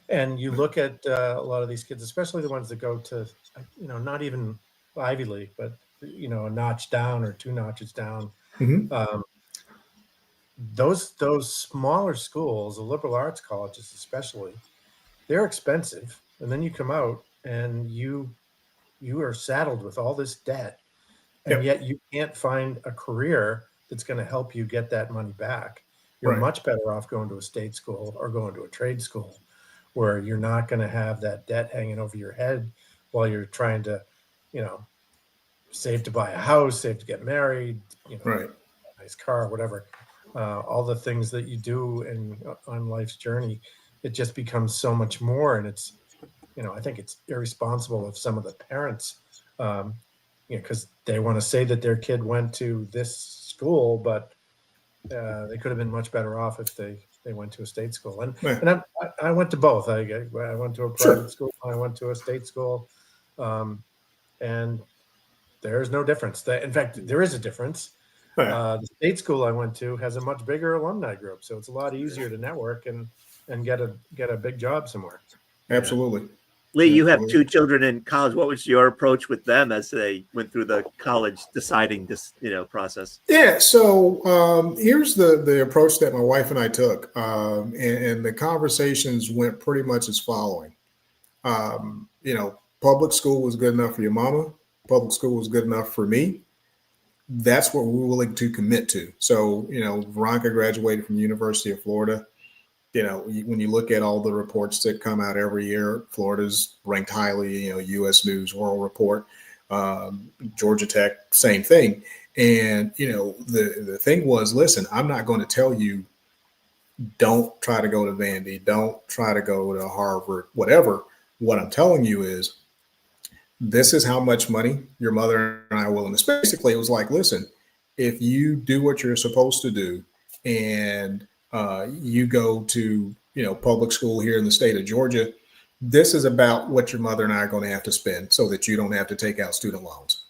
[SPEAKER 1] And you look at a lot of these kids, especially the ones that go to, not even Ivy League, but, a notch down or 2 notches down.
[SPEAKER 3] Mm-hmm.
[SPEAKER 1] Those smaller schools, the liberal arts colleges especially, they're expensive. And then you come out and you are saddled with all this debt, and yet you can't find a career that's going to help you get that money back. You're much better off going to a state school or going to a trade school where you're not going to have that debt hanging over your head while you're trying to, save to buy a house, save to get married, a nice car, whatever. All the things that you do on life's journey, it just becomes so much more. And it's, I think it's irresponsible of some of the parents, because they want to say that their kid went to this school, but they could have been much better off if they went to a state school. And I went to both. I went to a private school. I went to a state school, and there's no difference. In fact, there is a difference. The state school I went to has a much bigger alumni group, so it's a lot easier to network and get a big job somewhere.
[SPEAKER 3] Absolutely.
[SPEAKER 2] Lee, you have 2 children in college. What was your approach with them as they went through the college deciding this, process?
[SPEAKER 3] Yeah. So here's the approach that my wife and I took, and the conversations went pretty much as following. Public school was good enough for your mama. Public school was good enough for me. That's what we're willing to commit to. So, Veronica graduated from the University of Florida. When you look at all the reports that come out every year, Florida's ranked highly, U.S. News World Report, Georgia Tech, same thing. And, the thing was, listen, I'm not going to tell you, don't try to go to Vandy, don't try to go to Harvard, whatever. What I'm telling you is, this is how much money your mother and I are willing to spend. Basically, it was like, listen, if you do what you're supposed to do and you go to, public school here in the state of Georgia, this is about what your mother and I are going to have to spend so that you don't have to take out student loans.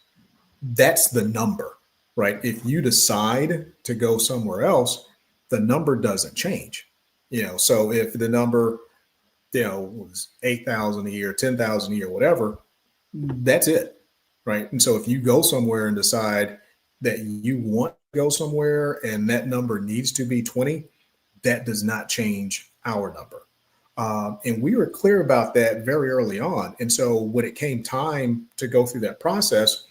[SPEAKER 3] That's the number, right? If you decide to go somewhere else, the number doesn't change. So if the number, was 8,000 a year, 10,000 a year, whatever, that's it, right? And so if you go somewhere and decide that you want to go somewhere and that number needs to be 20, that does not change our number. And we were clear about that very early on. And so when it came time to go through that process,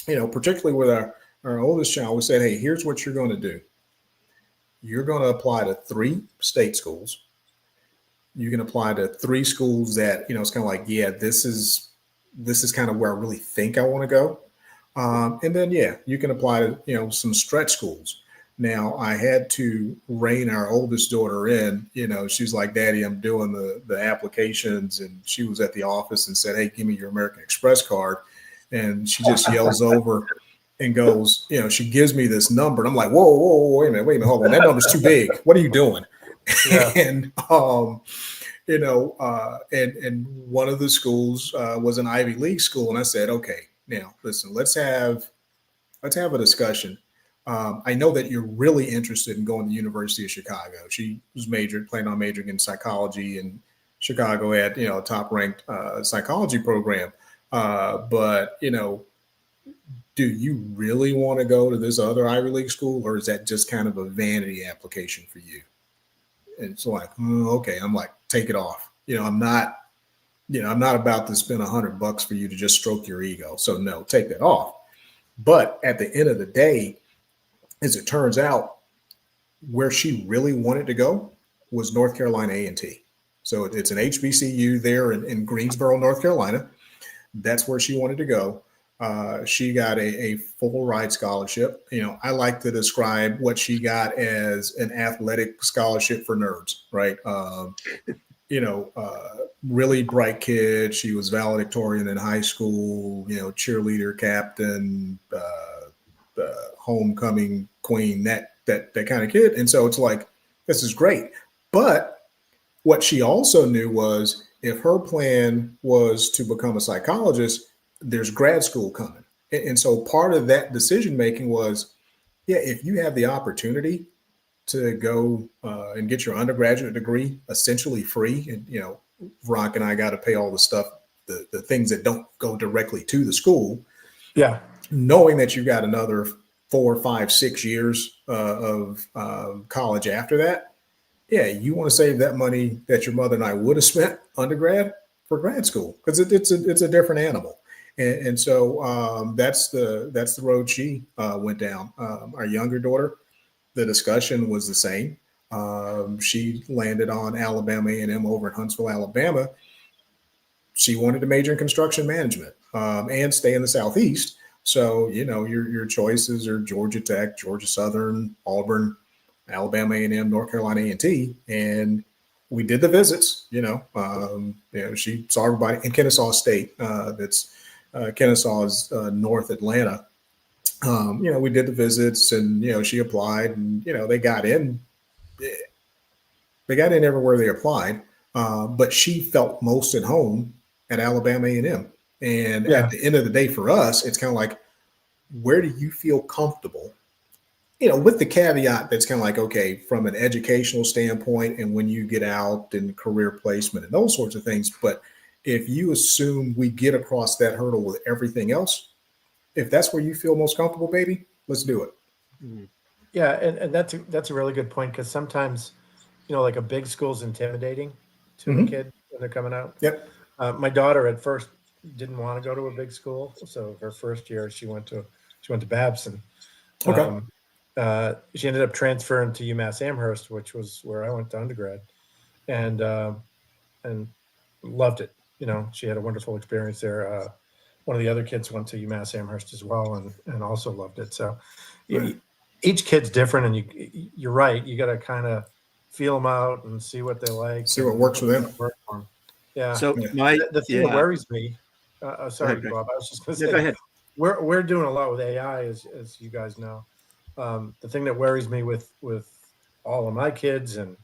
[SPEAKER 3] particularly with our oldest child, we said, hey, here's what you're going to do. You're going to apply to 3 state schools. You can apply to 3 schools that, it's kind of like, yeah, this is kind of where I really think I want to go. And then, you can apply to, some stretch schools. Now, I had to rein our oldest daughter in. She's like, Daddy, I'm doing the applications. And she was at the office and said, hey, give me your American Express card. And she just yells over and goes, she gives me this number. And I'm like, whoa, wait a minute, hold on. That number's too big. What are you doing? Yeah. And, and one of the schools was an Ivy League school. And I said, okay, now listen, let's have a discussion. I know that you're really interested in going to the University of Chicago. She was planning on majoring in psychology, and Chicago had, a top ranked psychology program. But, do you really want to go to this other Ivy League school, or is that just kind of a vanity application for you? And it's like, okay, I'm like, take it off. I'm not about to spend $100 for you to just stroke your ego. So no, take that off. But at the end of the day, as it turns out, where she really wanted to go was North Carolina A&T. So it's an HBCU there in Greensboro, North Carolina. That's where she wanted to go. She got a full ride scholarship. I like to describe what she got as an athletic scholarship for nerds, right? Really bright kid. She was valedictorian in high school, cheerleader, captain, homecoming queen, that kind of kid. And so it's like, this is great. But what she also knew was if her plan was to become a psychologist, there's grad school coming. And so part of that decision making was, if you have the opportunity to go and get your undergraduate degree essentially free, and Veronica and I got to pay all the stuff, the things that don't go directly to the school.
[SPEAKER 1] Yeah.
[SPEAKER 3] Knowing that you got another 4, 5, 6 years of college after that, you want to save that money that your mother and I would have spent undergrad for grad school, because it's a different animal. And so that's the road she went down. Our younger daughter, the discussion was the same. She landed on Alabama A&M over in Huntsville, Alabama. She wanted to major in construction management and stay in the Southeast. So, your choices are Georgia Tech, Georgia Southern, Auburn, Alabama A&M, North Carolina A&T. And we did the visits, she saw everybody in Kennesaw State. That's Kennesaw is North Atlanta. We did the visits, and, she applied, and, they got in. They got in everywhere they applied, but she felt most at home at Alabama A&M. And at the end of the day, for us, it's kind of like, where do you feel comfortable? With the caveat that's kind of like, okay, from an educational standpoint, and when you get out and career placement and those sorts of things. But if you assume we get across that hurdle with everything else, if that's where you feel most comfortable, baby, let's do it.
[SPEAKER 1] Yeah, and that's a really good point, because sometimes, like a big school's intimidating to a kid when they're coming out.
[SPEAKER 3] Yep.
[SPEAKER 1] My daughter at first didn't want to go to a big school, so her first year she went to Babson.
[SPEAKER 3] Okay.
[SPEAKER 1] She ended up transferring to UMass Amherst, which was where I went to undergrad, and loved it. She had a wonderful experience there. One of the other kids went to UMass Amherst as well, and also loved it. So each kid's different, and you're right. You got to kind of feel them out and see what they like,
[SPEAKER 3] see what works for them.
[SPEAKER 1] Yeah.
[SPEAKER 2] So
[SPEAKER 1] the thing that worries me. Sorry,
[SPEAKER 2] ahead,
[SPEAKER 1] Bob. I was just going to
[SPEAKER 2] go
[SPEAKER 1] say,
[SPEAKER 2] ahead.
[SPEAKER 1] we're doing a lot with AI, as you guys know. The thing that worries me with all of my kids, and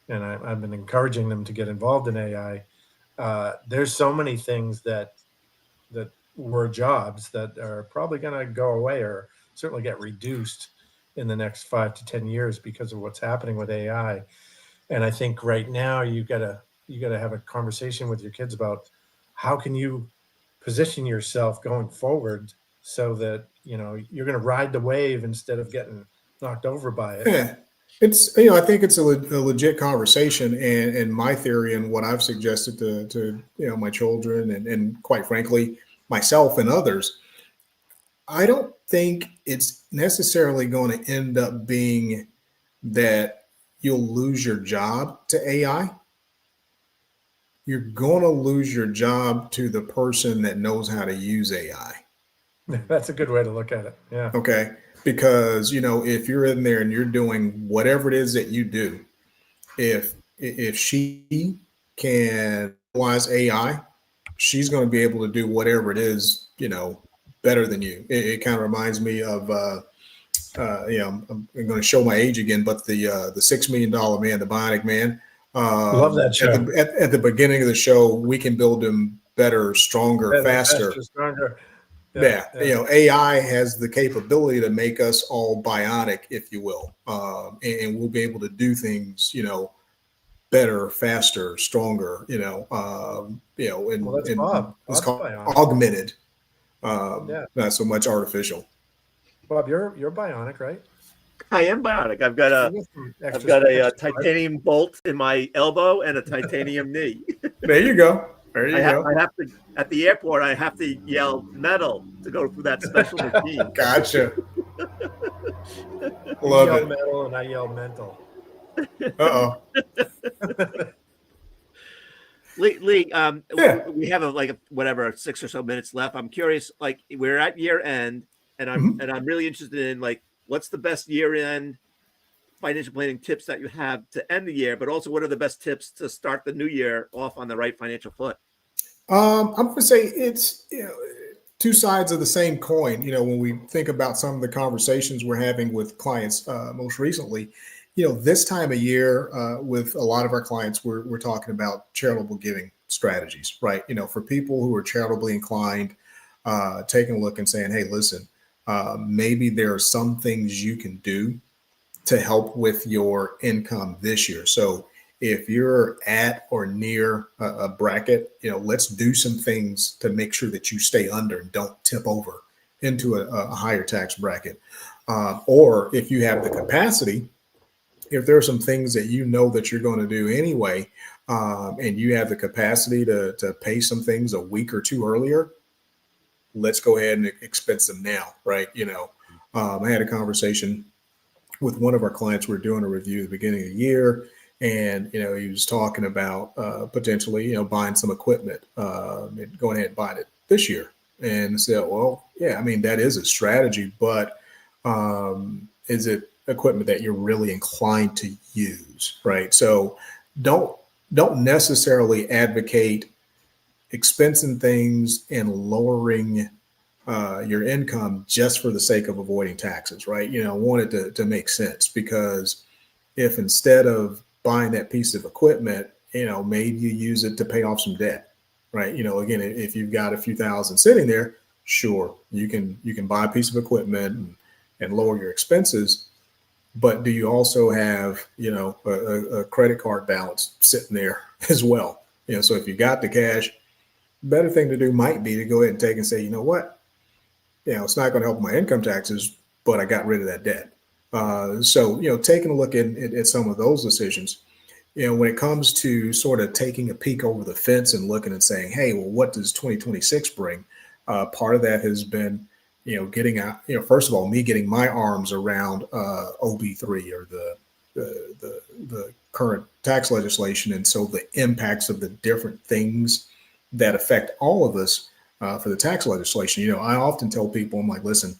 [SPEAKER 1] I've been encouraging them to get involved in AI. There's so many things that were jobs that are probably going to go away, or certainly get reduced in the next 5 to 10 years because of what's happening with AI. And I think right now you gotta have a conversation with your kids about how can you position yourself going forward so that you're going to ride the wave instead of getting knocked over by it.
[SPEAKER 3] Yeah, it's I think it's a legit conversation, and my theory and what I've suggested to my children and quite frankly myself and others. I don't think it's necessarily going to end up being that you'll lose your job to AI. You're going to lose your job to the person that knows how to use AI.
[SPEAKER 1] That's a good way to look at it. Yeah.
[SPEAKER 3] Okay. Because, if you're in there and you're doing whatever it is that you do, if she can utilize AI, she's going to be able to do whatever it is, better than you. It kind of reminds me of, I'm going to show my age again, but the $6 Million Man, the Bionic Man.
[SPEAKER 1] Love that show.
[SPEAKER 3] At the beginning of the show, we can build him better, stronger, faster.
[SPEAKER 1] Stronger.
[SPEAKER 3] Yeah. AI has the capability to make us all bionic, if you will, and we'll be able to do things, better, faster, stronger. And
[SPEAKER 1] Bob.
[SPEAKER 3] it's called
[SPEAKER 1] bionic.
[SPEAKER 3] augmented.
[SPEAKER 1] Yeah.
[SPEAKER 3] Not so much artificial.
[SPEAKER 1] Bob, you're bionic, right?
[SPEAKER 2] I am bionic.
[SPEAKER 1] You get some
[SPEAKER 2] I've
[SPEAKER 1] extra
[SPEAKER 2] got a,
[SPEAKER 1] extra parts.
[SPEAKER 2] titanium bolt in my elbow and a titanium knee.
[SPEAKER 3] There you go. There you go.
[SPEAKER 2] I have to at the airport. I have to yell metal to go through that special machine.
[SPEAKER 3] Gotcha.
[SPEAKER 1] You
[SPEAKER 3] Love
[SPEAKER 1] yell
[SPEAKER 3] it.
[SPEAKER 1] metal and I yell mental.
[SPEAKER 3] Uh-oh.
[SPEAKER 2] Lee,
[SPEAKER 3] Yeah.
[SPEAKER 2] we have whatever 6 or so minutes left. I'm curious. Like we're at year end, and I'm really interested in like what's the best year end financial planning tips that you have to end the year, but also what are the best tips to start the new year off on the right financial foot?
[SPEAKER 3] I'm going to say it's two sides of the same coin. When we think about some of the conversations we're having with clients most recently, this time of year with a lot of our clients, we're talking about charitable giving strategies, right? For people who are charitably inclined, taking a look and saying, hey, listen, maybe there are some things you can do to help with your income this year. So if you're at or near a bracket, let's do some things to make sure that you stay under and don't tip over into a higher tax bracket. Or if you have the capacity, if there are some things that that you're going to do anyway, and you have the capacity to pay some things a week or two earlier, let's go ahead and expense them now, right? I had a conversation with one of our clients. We're doing a review at the beginning of the year, and he was talking about potentially buying some equipment and going ahead and buying it this year. And I said, well, yeah, I mean that is a strategy, but is it equipment that you're really inclined to use, right? So don't necessarily advocate expensing things and lowering your income just for the sake of avoiding taxes, right? Want it to make sense, because if instead of buying that piece of equipment, maybe you use it to pay off some debt, right? Again, if you've got a few thousand sitting there, sure, you can buy a piece of equipment and lower your expenses. But do you also have, a credit card balance sitting there as well? So if you got the cash, better thing to do might be to go ahead and take and say, you know what? It's not going to help my income taxes, but I got rid of that debt. So, taking a look at some of those decisions, when it comes to sort of taking a peek over the fence and looking and saying, hey, well, what does 2026 bring? Part of that has been, getting out, first of all, me getting my arms around OB3 or the current tax legislation. And so the impacts of the different things that affect all of us for the tax legislation. I often tell people, I'm like, listen,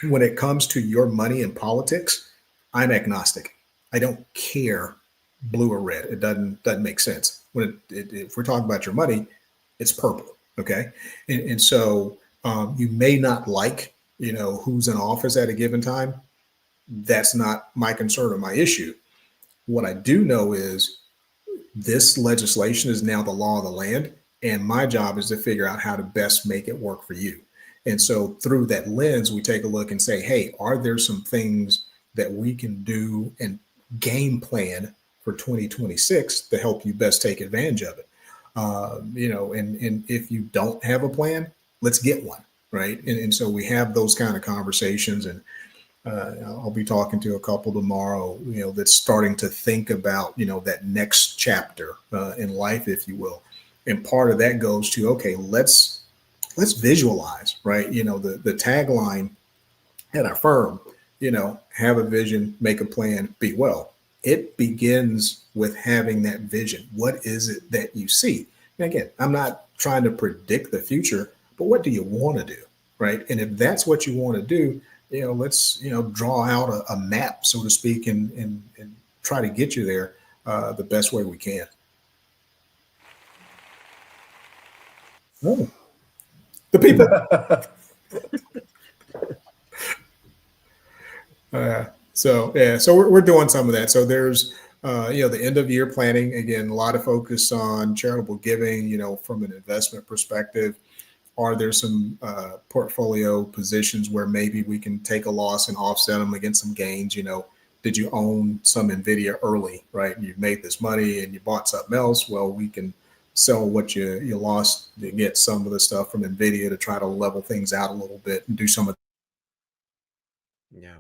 [SPEAKER 3] when it comes to your money in politics, I'm agnostic. I don't care blue or red. It doesn't make sense. When if we're talking about your money, it's purple. Okay. And so you may not like, who's in office at a given time. That's not my concern or my issue. What I do know is this legislation is now the law of the land. And my job is to figure out how to best make it work for you. And so through that lens, we take a look and say, hey, are there some things that we can do and game plan for 2026 to help you best take advantage of it? And if you don't have a plan, let's get one, right? And so we have those kind of conversations, and I'll be talking to a couple tomorrow, that's starting to think about, that next chapter in life, if you will. And part of that goes to, okay, let's visualize, right? The tagline at our firm, have a vision, make a plan, be well. It begins with having that vision. What is it that you see? And again, I'm not trying to predict the future, but what do you want to do, right? And if that's what you want to do, let's, draw out a map, so to speak, and try to get you there the best way we can. Oh, the people. So we're doing some of that. So there's, the end of year planning. Again, a lot of focus on charitable giving, from an investment perspective. Are there some portfolio positions where maybe we can take a loss and offset them against some gains? Did you own some NVIDIA early, right? You've made this money and you bought something else. Well, we can sell what you lost to get some of the stuff from NVIDIA to try to level things out a little bit and do some of
[SPEAKER 2] Yeah.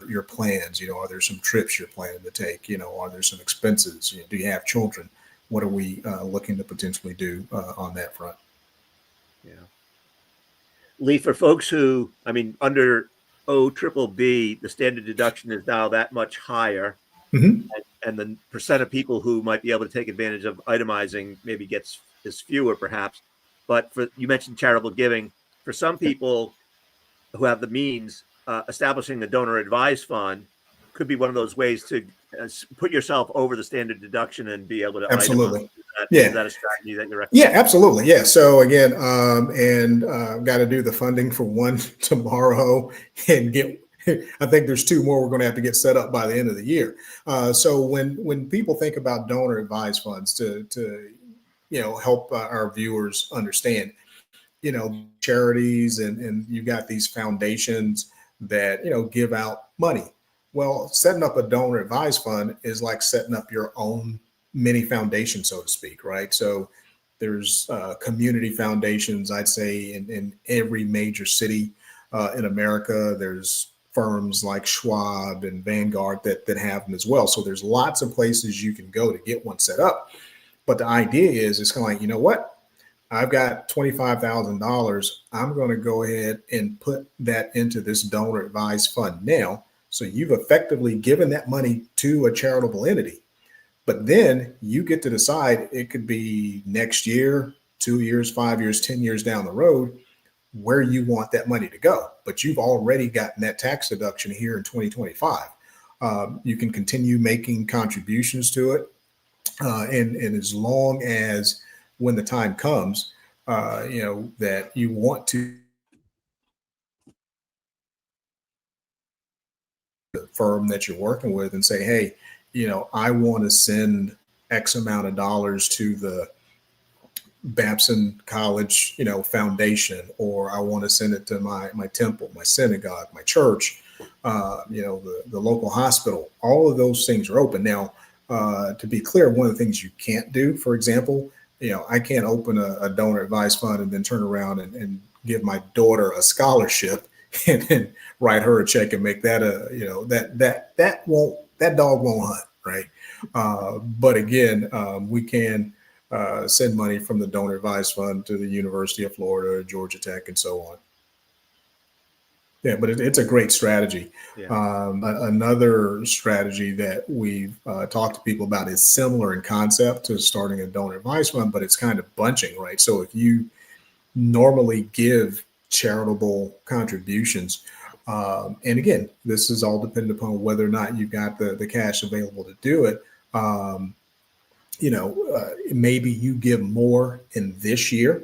[SPEAKER 3] your plans. Are there some trips you're planning to take? Are there some expenses? Do you have children? What are we looking to potentially do on that front?
[SPEAKER 2] Yeah. Lee, for folks who, I mean, under OBBB, the standard deduction is now that much higher.
[SPEAKER 3] Mm-hmm.
[SPEAKER 2] And the percent of people who might be able to take advantage of itemizing maybe is fewer, perhaps. But you mentioned charitable giving. For some people who have the means, establishing a donor advised fund could be one of those ways to put yourself over the standard deduction and be able to
[SPEAKER 3] Absolutely.
[SPEAKER 2] itemize.
[SPEAKER 3] Yeah.
[SPEAKER 2] Is that a strategy that you recommend?
[SPEAKER 3] Yeah, absolutely. Yeah. So again, got to do the funding for one tomorrow and get. I think there's two more we're going to have to get set up by the end of the year. So when people think about donor advised funds to help our viewers understand, charities and you've got these foundations that give out money. Well, setting up a donor advised fund is like setting up your own mini foundation, so to speak, right? So there's community foundations, I'd say, in every major city in America. There's firms like Schwab and Vanguard that have them as well. So there's lots of places you can go to get one set up. But the idea is it's kind of like, you know what? I've got $25,000. I'm going to go ahead and put that into this donor advised fund now. So you've effectively given that money to a charitable entity. But then you get to decide, it could be next year, 2 years, 5 years, 10 years down the road, where you want that money to go. But you've already gotten that tax deduction here in 2025. You can continue making contributions to it. And as long as when the time comes, that you want to the firm that you're working with and say, hey, I want to send X amount of dollars to the Babson College, foundation, or I want to send it to my temple, my synagogue, my church, the local hospital. All of those things are open. Now, to be clear, one of the things you can't do, for example, I can't open a donor advised fund and then turn around and give my daughter a scholarship and then write her a check and make that that dog won't hunt, right? But again, we can send money from the donor advised fund to the University of Florida, Georgia Tech, and so on. Yeah, but it's a great strategy.
[SPEAKER 2] Yeah.
[SPEAKER 3] Another strategy that we've talked to people about is similar in concept to starting a donor advised fund, but it's kind of bunching, right? So if you normally give charitable contributions, and again, this is all dependent upon whether or not you've got the cash available to do it. Maybe you give more in this year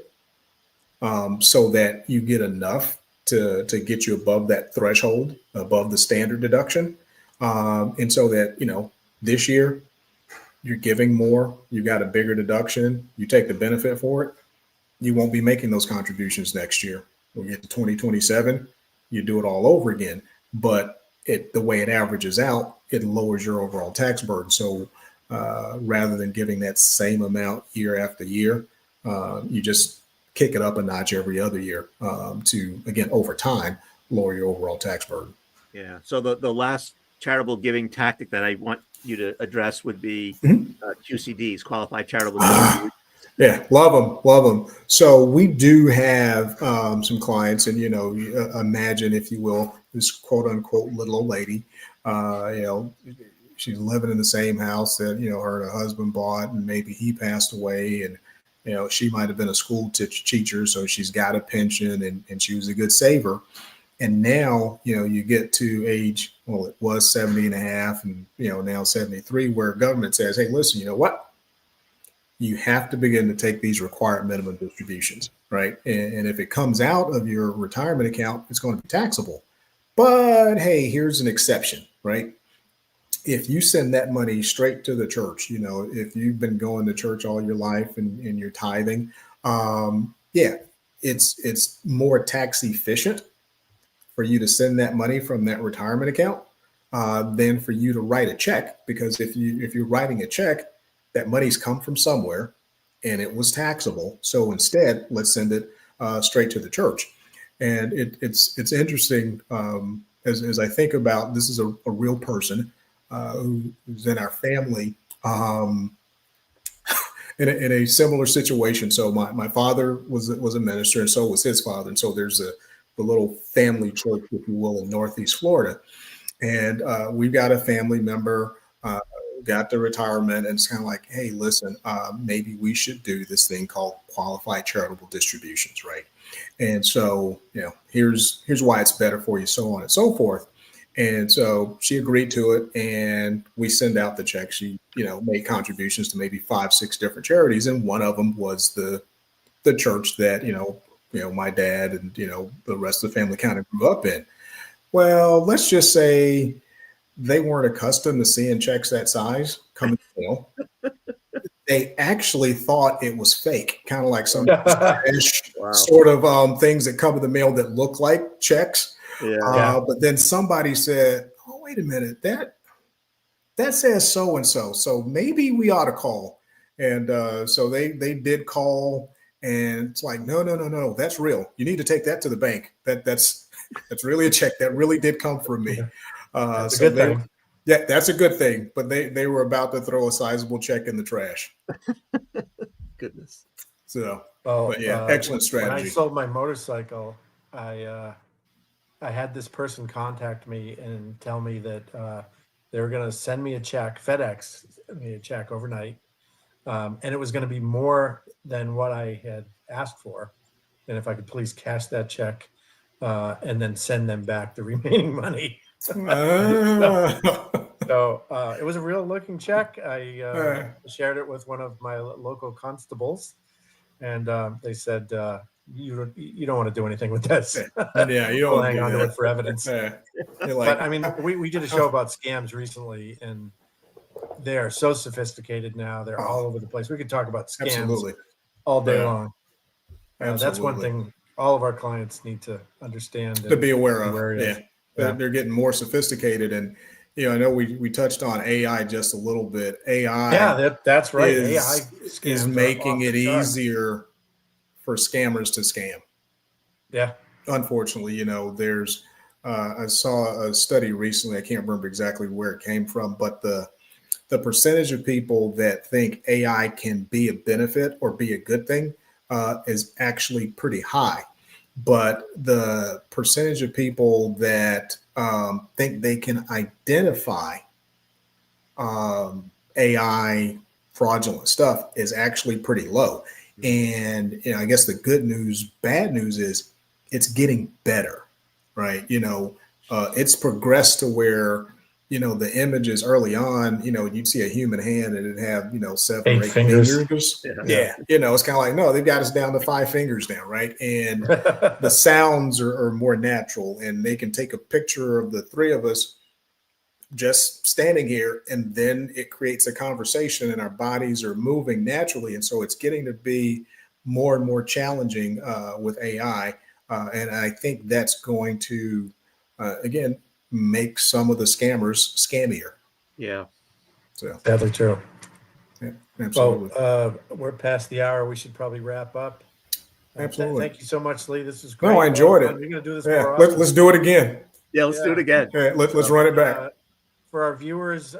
[SPEAKER 3] so that you get enough to get you above that threshold, above the standard deduction. And so that, this year you're giving more, you got a bigger deduction, you take the benefit for it, you won't be making those contributions next year. We'll get to 2027, you do it all over again. But the way it averages out, it lowers your overall tax burden. So rather than giving that same amount year after year, you just kick it up a notch every other year to, again, over time, lower your overall tax burden.
[SPEAKER 2] Yeah. So the last charitable giving tactic that I want you to address would be QCDs, qualified charitable contributions.
[SPEAKER 3] Yeah, love them. So we do have some clients, and imagine, if you will, this quote unquote little old lady. She's living in the same house that her husband bought, and maybe he passed away, and she might have been a school teacher, so she's got a pension, and she was a good saver. And now, you get to age, well, it was 70 and a half, and now 73, where government says, hey, listen, you know what? You have to begin to take these required minimum distributions, right? And if it comes out of your retirement account, it's going to be taxable. But hey, here's an exception, right? If you send that money straight to the church, if you've been going to church all your life and you're tithing, it's more tax efficient for you to send that money from that retirement account than for you to write a check. Because if you're writing a check, that money's come from somewhere and it was taxable. So instead, let's send it straight to the church. And it's interesting as I think about this is a real person who's in our family in a similar situation. So my father was a minister, and so was his father. And so there's the little family church, if you will, in Northeast Florida. And we've got a family member got the retirement, and it's kind of like, hey, listen, maybe we should do this thing called qualified charitable distributions, right? And so, here's why it's better for you, so on and so forth. And so she agreed to it, and we send out the check. She, made contributions to maybe 5-6 different charities, and one of them was the church that my dad and the rest of the family kind of grew up in. Well, let's just say they weren't accustomed to seeing checks that size come in the mail. They actually thought it was fake, kind of like some sort of things that come in the mail that look like checks.
[SPEAKER 2] Yeah.
[SPEAKER 3] But then somebody said, "Oh, wait a minute, that says so and so. So maybe we ought to call." And so they did call, and it's like, no, that's real. You need to take that to the bank. That's really a check that really did come from me.
[SPEAKER 1] That's a good thing.
[SPEAKER 3] Yeah, that's a good thing. But they were about to throw a sizable check in the trash.
[SPEAKER 2] Goodness.
[SPEAKER 3] So,
[SPEAKER 1] but
[SPEAKER 3] excellent strategy.
[SPEAKER 1] When I sold my motorcycle, I had this person contact me and tell me that they were going to send me a check, FedEx me a check overnight, and it was going to be more than what I had asked for, and if I could please cash that check and then send them back the remaining money. So it was a real looking check. I shared it with one of my local constables, and they said, you don't want to do anything with this.
[SPEAKER 3] Yeah, you don't
[SPEAKER 1] we'll hang on to it for evidence.
[SPEAKER 3] But
[SPEAKER 1] I mean, we did a show about scams recently, and they are so sophisticated now. They're all over the place. We could talk about scams all day long. That's one thing all of our clients need to understand
[SPEAKER 3] to be aware of.
[SPEAKER 1] Yeah.
[SPEAKER 3] They're getting more sophisticated, and I know we touched on AI just a little bit. AI,
[SPEAKER 1] that's right.
[SPEAKER 3] AI is making it easier for scammers to scam.
[SPEAKER 1] Yeah,
[SPEAKER 3] unfortunately, there's I saw a study recently. I can't remember exactly where it came from, but the percentage of people that think AI can be a benefit or be a good thing is actually pretty high. But the percentage of people that think they can identify AI fraudulent stuff is actually pretty low. And I guess the bad news is it's getting better, right? It's progressed to where the images early on, you'd see a human hand and it'd have 7 or 8 fingers. Yeah. It's kind of like, no, they've got us down to 5 fingers now, right? And the sounds are more natural, and they can take a picture of the 3 of us just standing here, and then it creates a conversation, and our bodies are moving naturally. And so it's getting to be more and more challenging with AI. And I think that's going to, again, make some of the scammers scammier.
[SPEAKER 2] Yeah.
[SPEAKER 3] So
[SPEAKER 1] sadly true.
[SPEAKER 3] Yeah, absolutely.
[SPEAKER 1] Well, we're past the hour. We should probably wrap up.
[SPEAKER 3] Absolutely.
[SPEAKER 1] Thank you so much, Lee. This is great.
[SPEAKER 3] No, I enjoyed it.
[SPEAKER 1] We're going to do this more often.
[SPEAKER 3] Let's do it again.
[SPEAKER 2] Yeah, let's do it again.
[SPEAKER 3] Let's run it back.
[SPEAKER 1] For our viewers,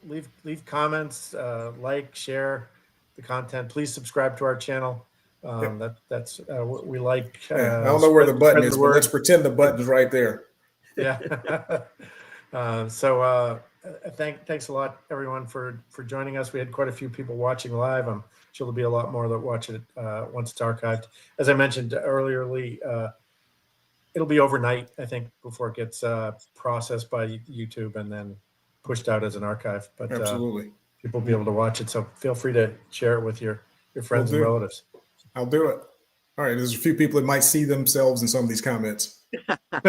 [SPEAKER 1] leave comments, like, share the content. Please subscribe to our channel. That's we like.
[SPEAKER 3] I don't know where the button is, but let's pretend the button's right there.
[SPEAKER 1] Yeah. Thanks a lot, everyone, for joining us. We had quite a few people watching live. I'm sure there'll be a lot more that watch it once it's archived. As I mentioned earlier, Lee, it'll be overnight, I think, before it gets processed by YouTube and then pushed out as an archive. But
[SPEAKER 3] absolutely,
[SPEAKER 1] people will be able to watch it. So feel free to share it with your friends and relatives.
[SPEAKER 3] I'll do it. All right. There's a few people that might see themselves in some of these comments.
[SPEAKER 1] All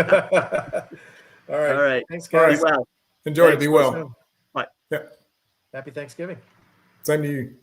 [SPEAKER 1] right. Thanks, guys.
[SPEAKER 2] Be well.
[SPEAKER 3] Enjoy it. Be well.
[SPEAKER 2] Bye.
[SPEAKER 3] Yeah.
[SPEAKER 1] Happy Thanksgiving.
[SPEAKER 3] Same to you.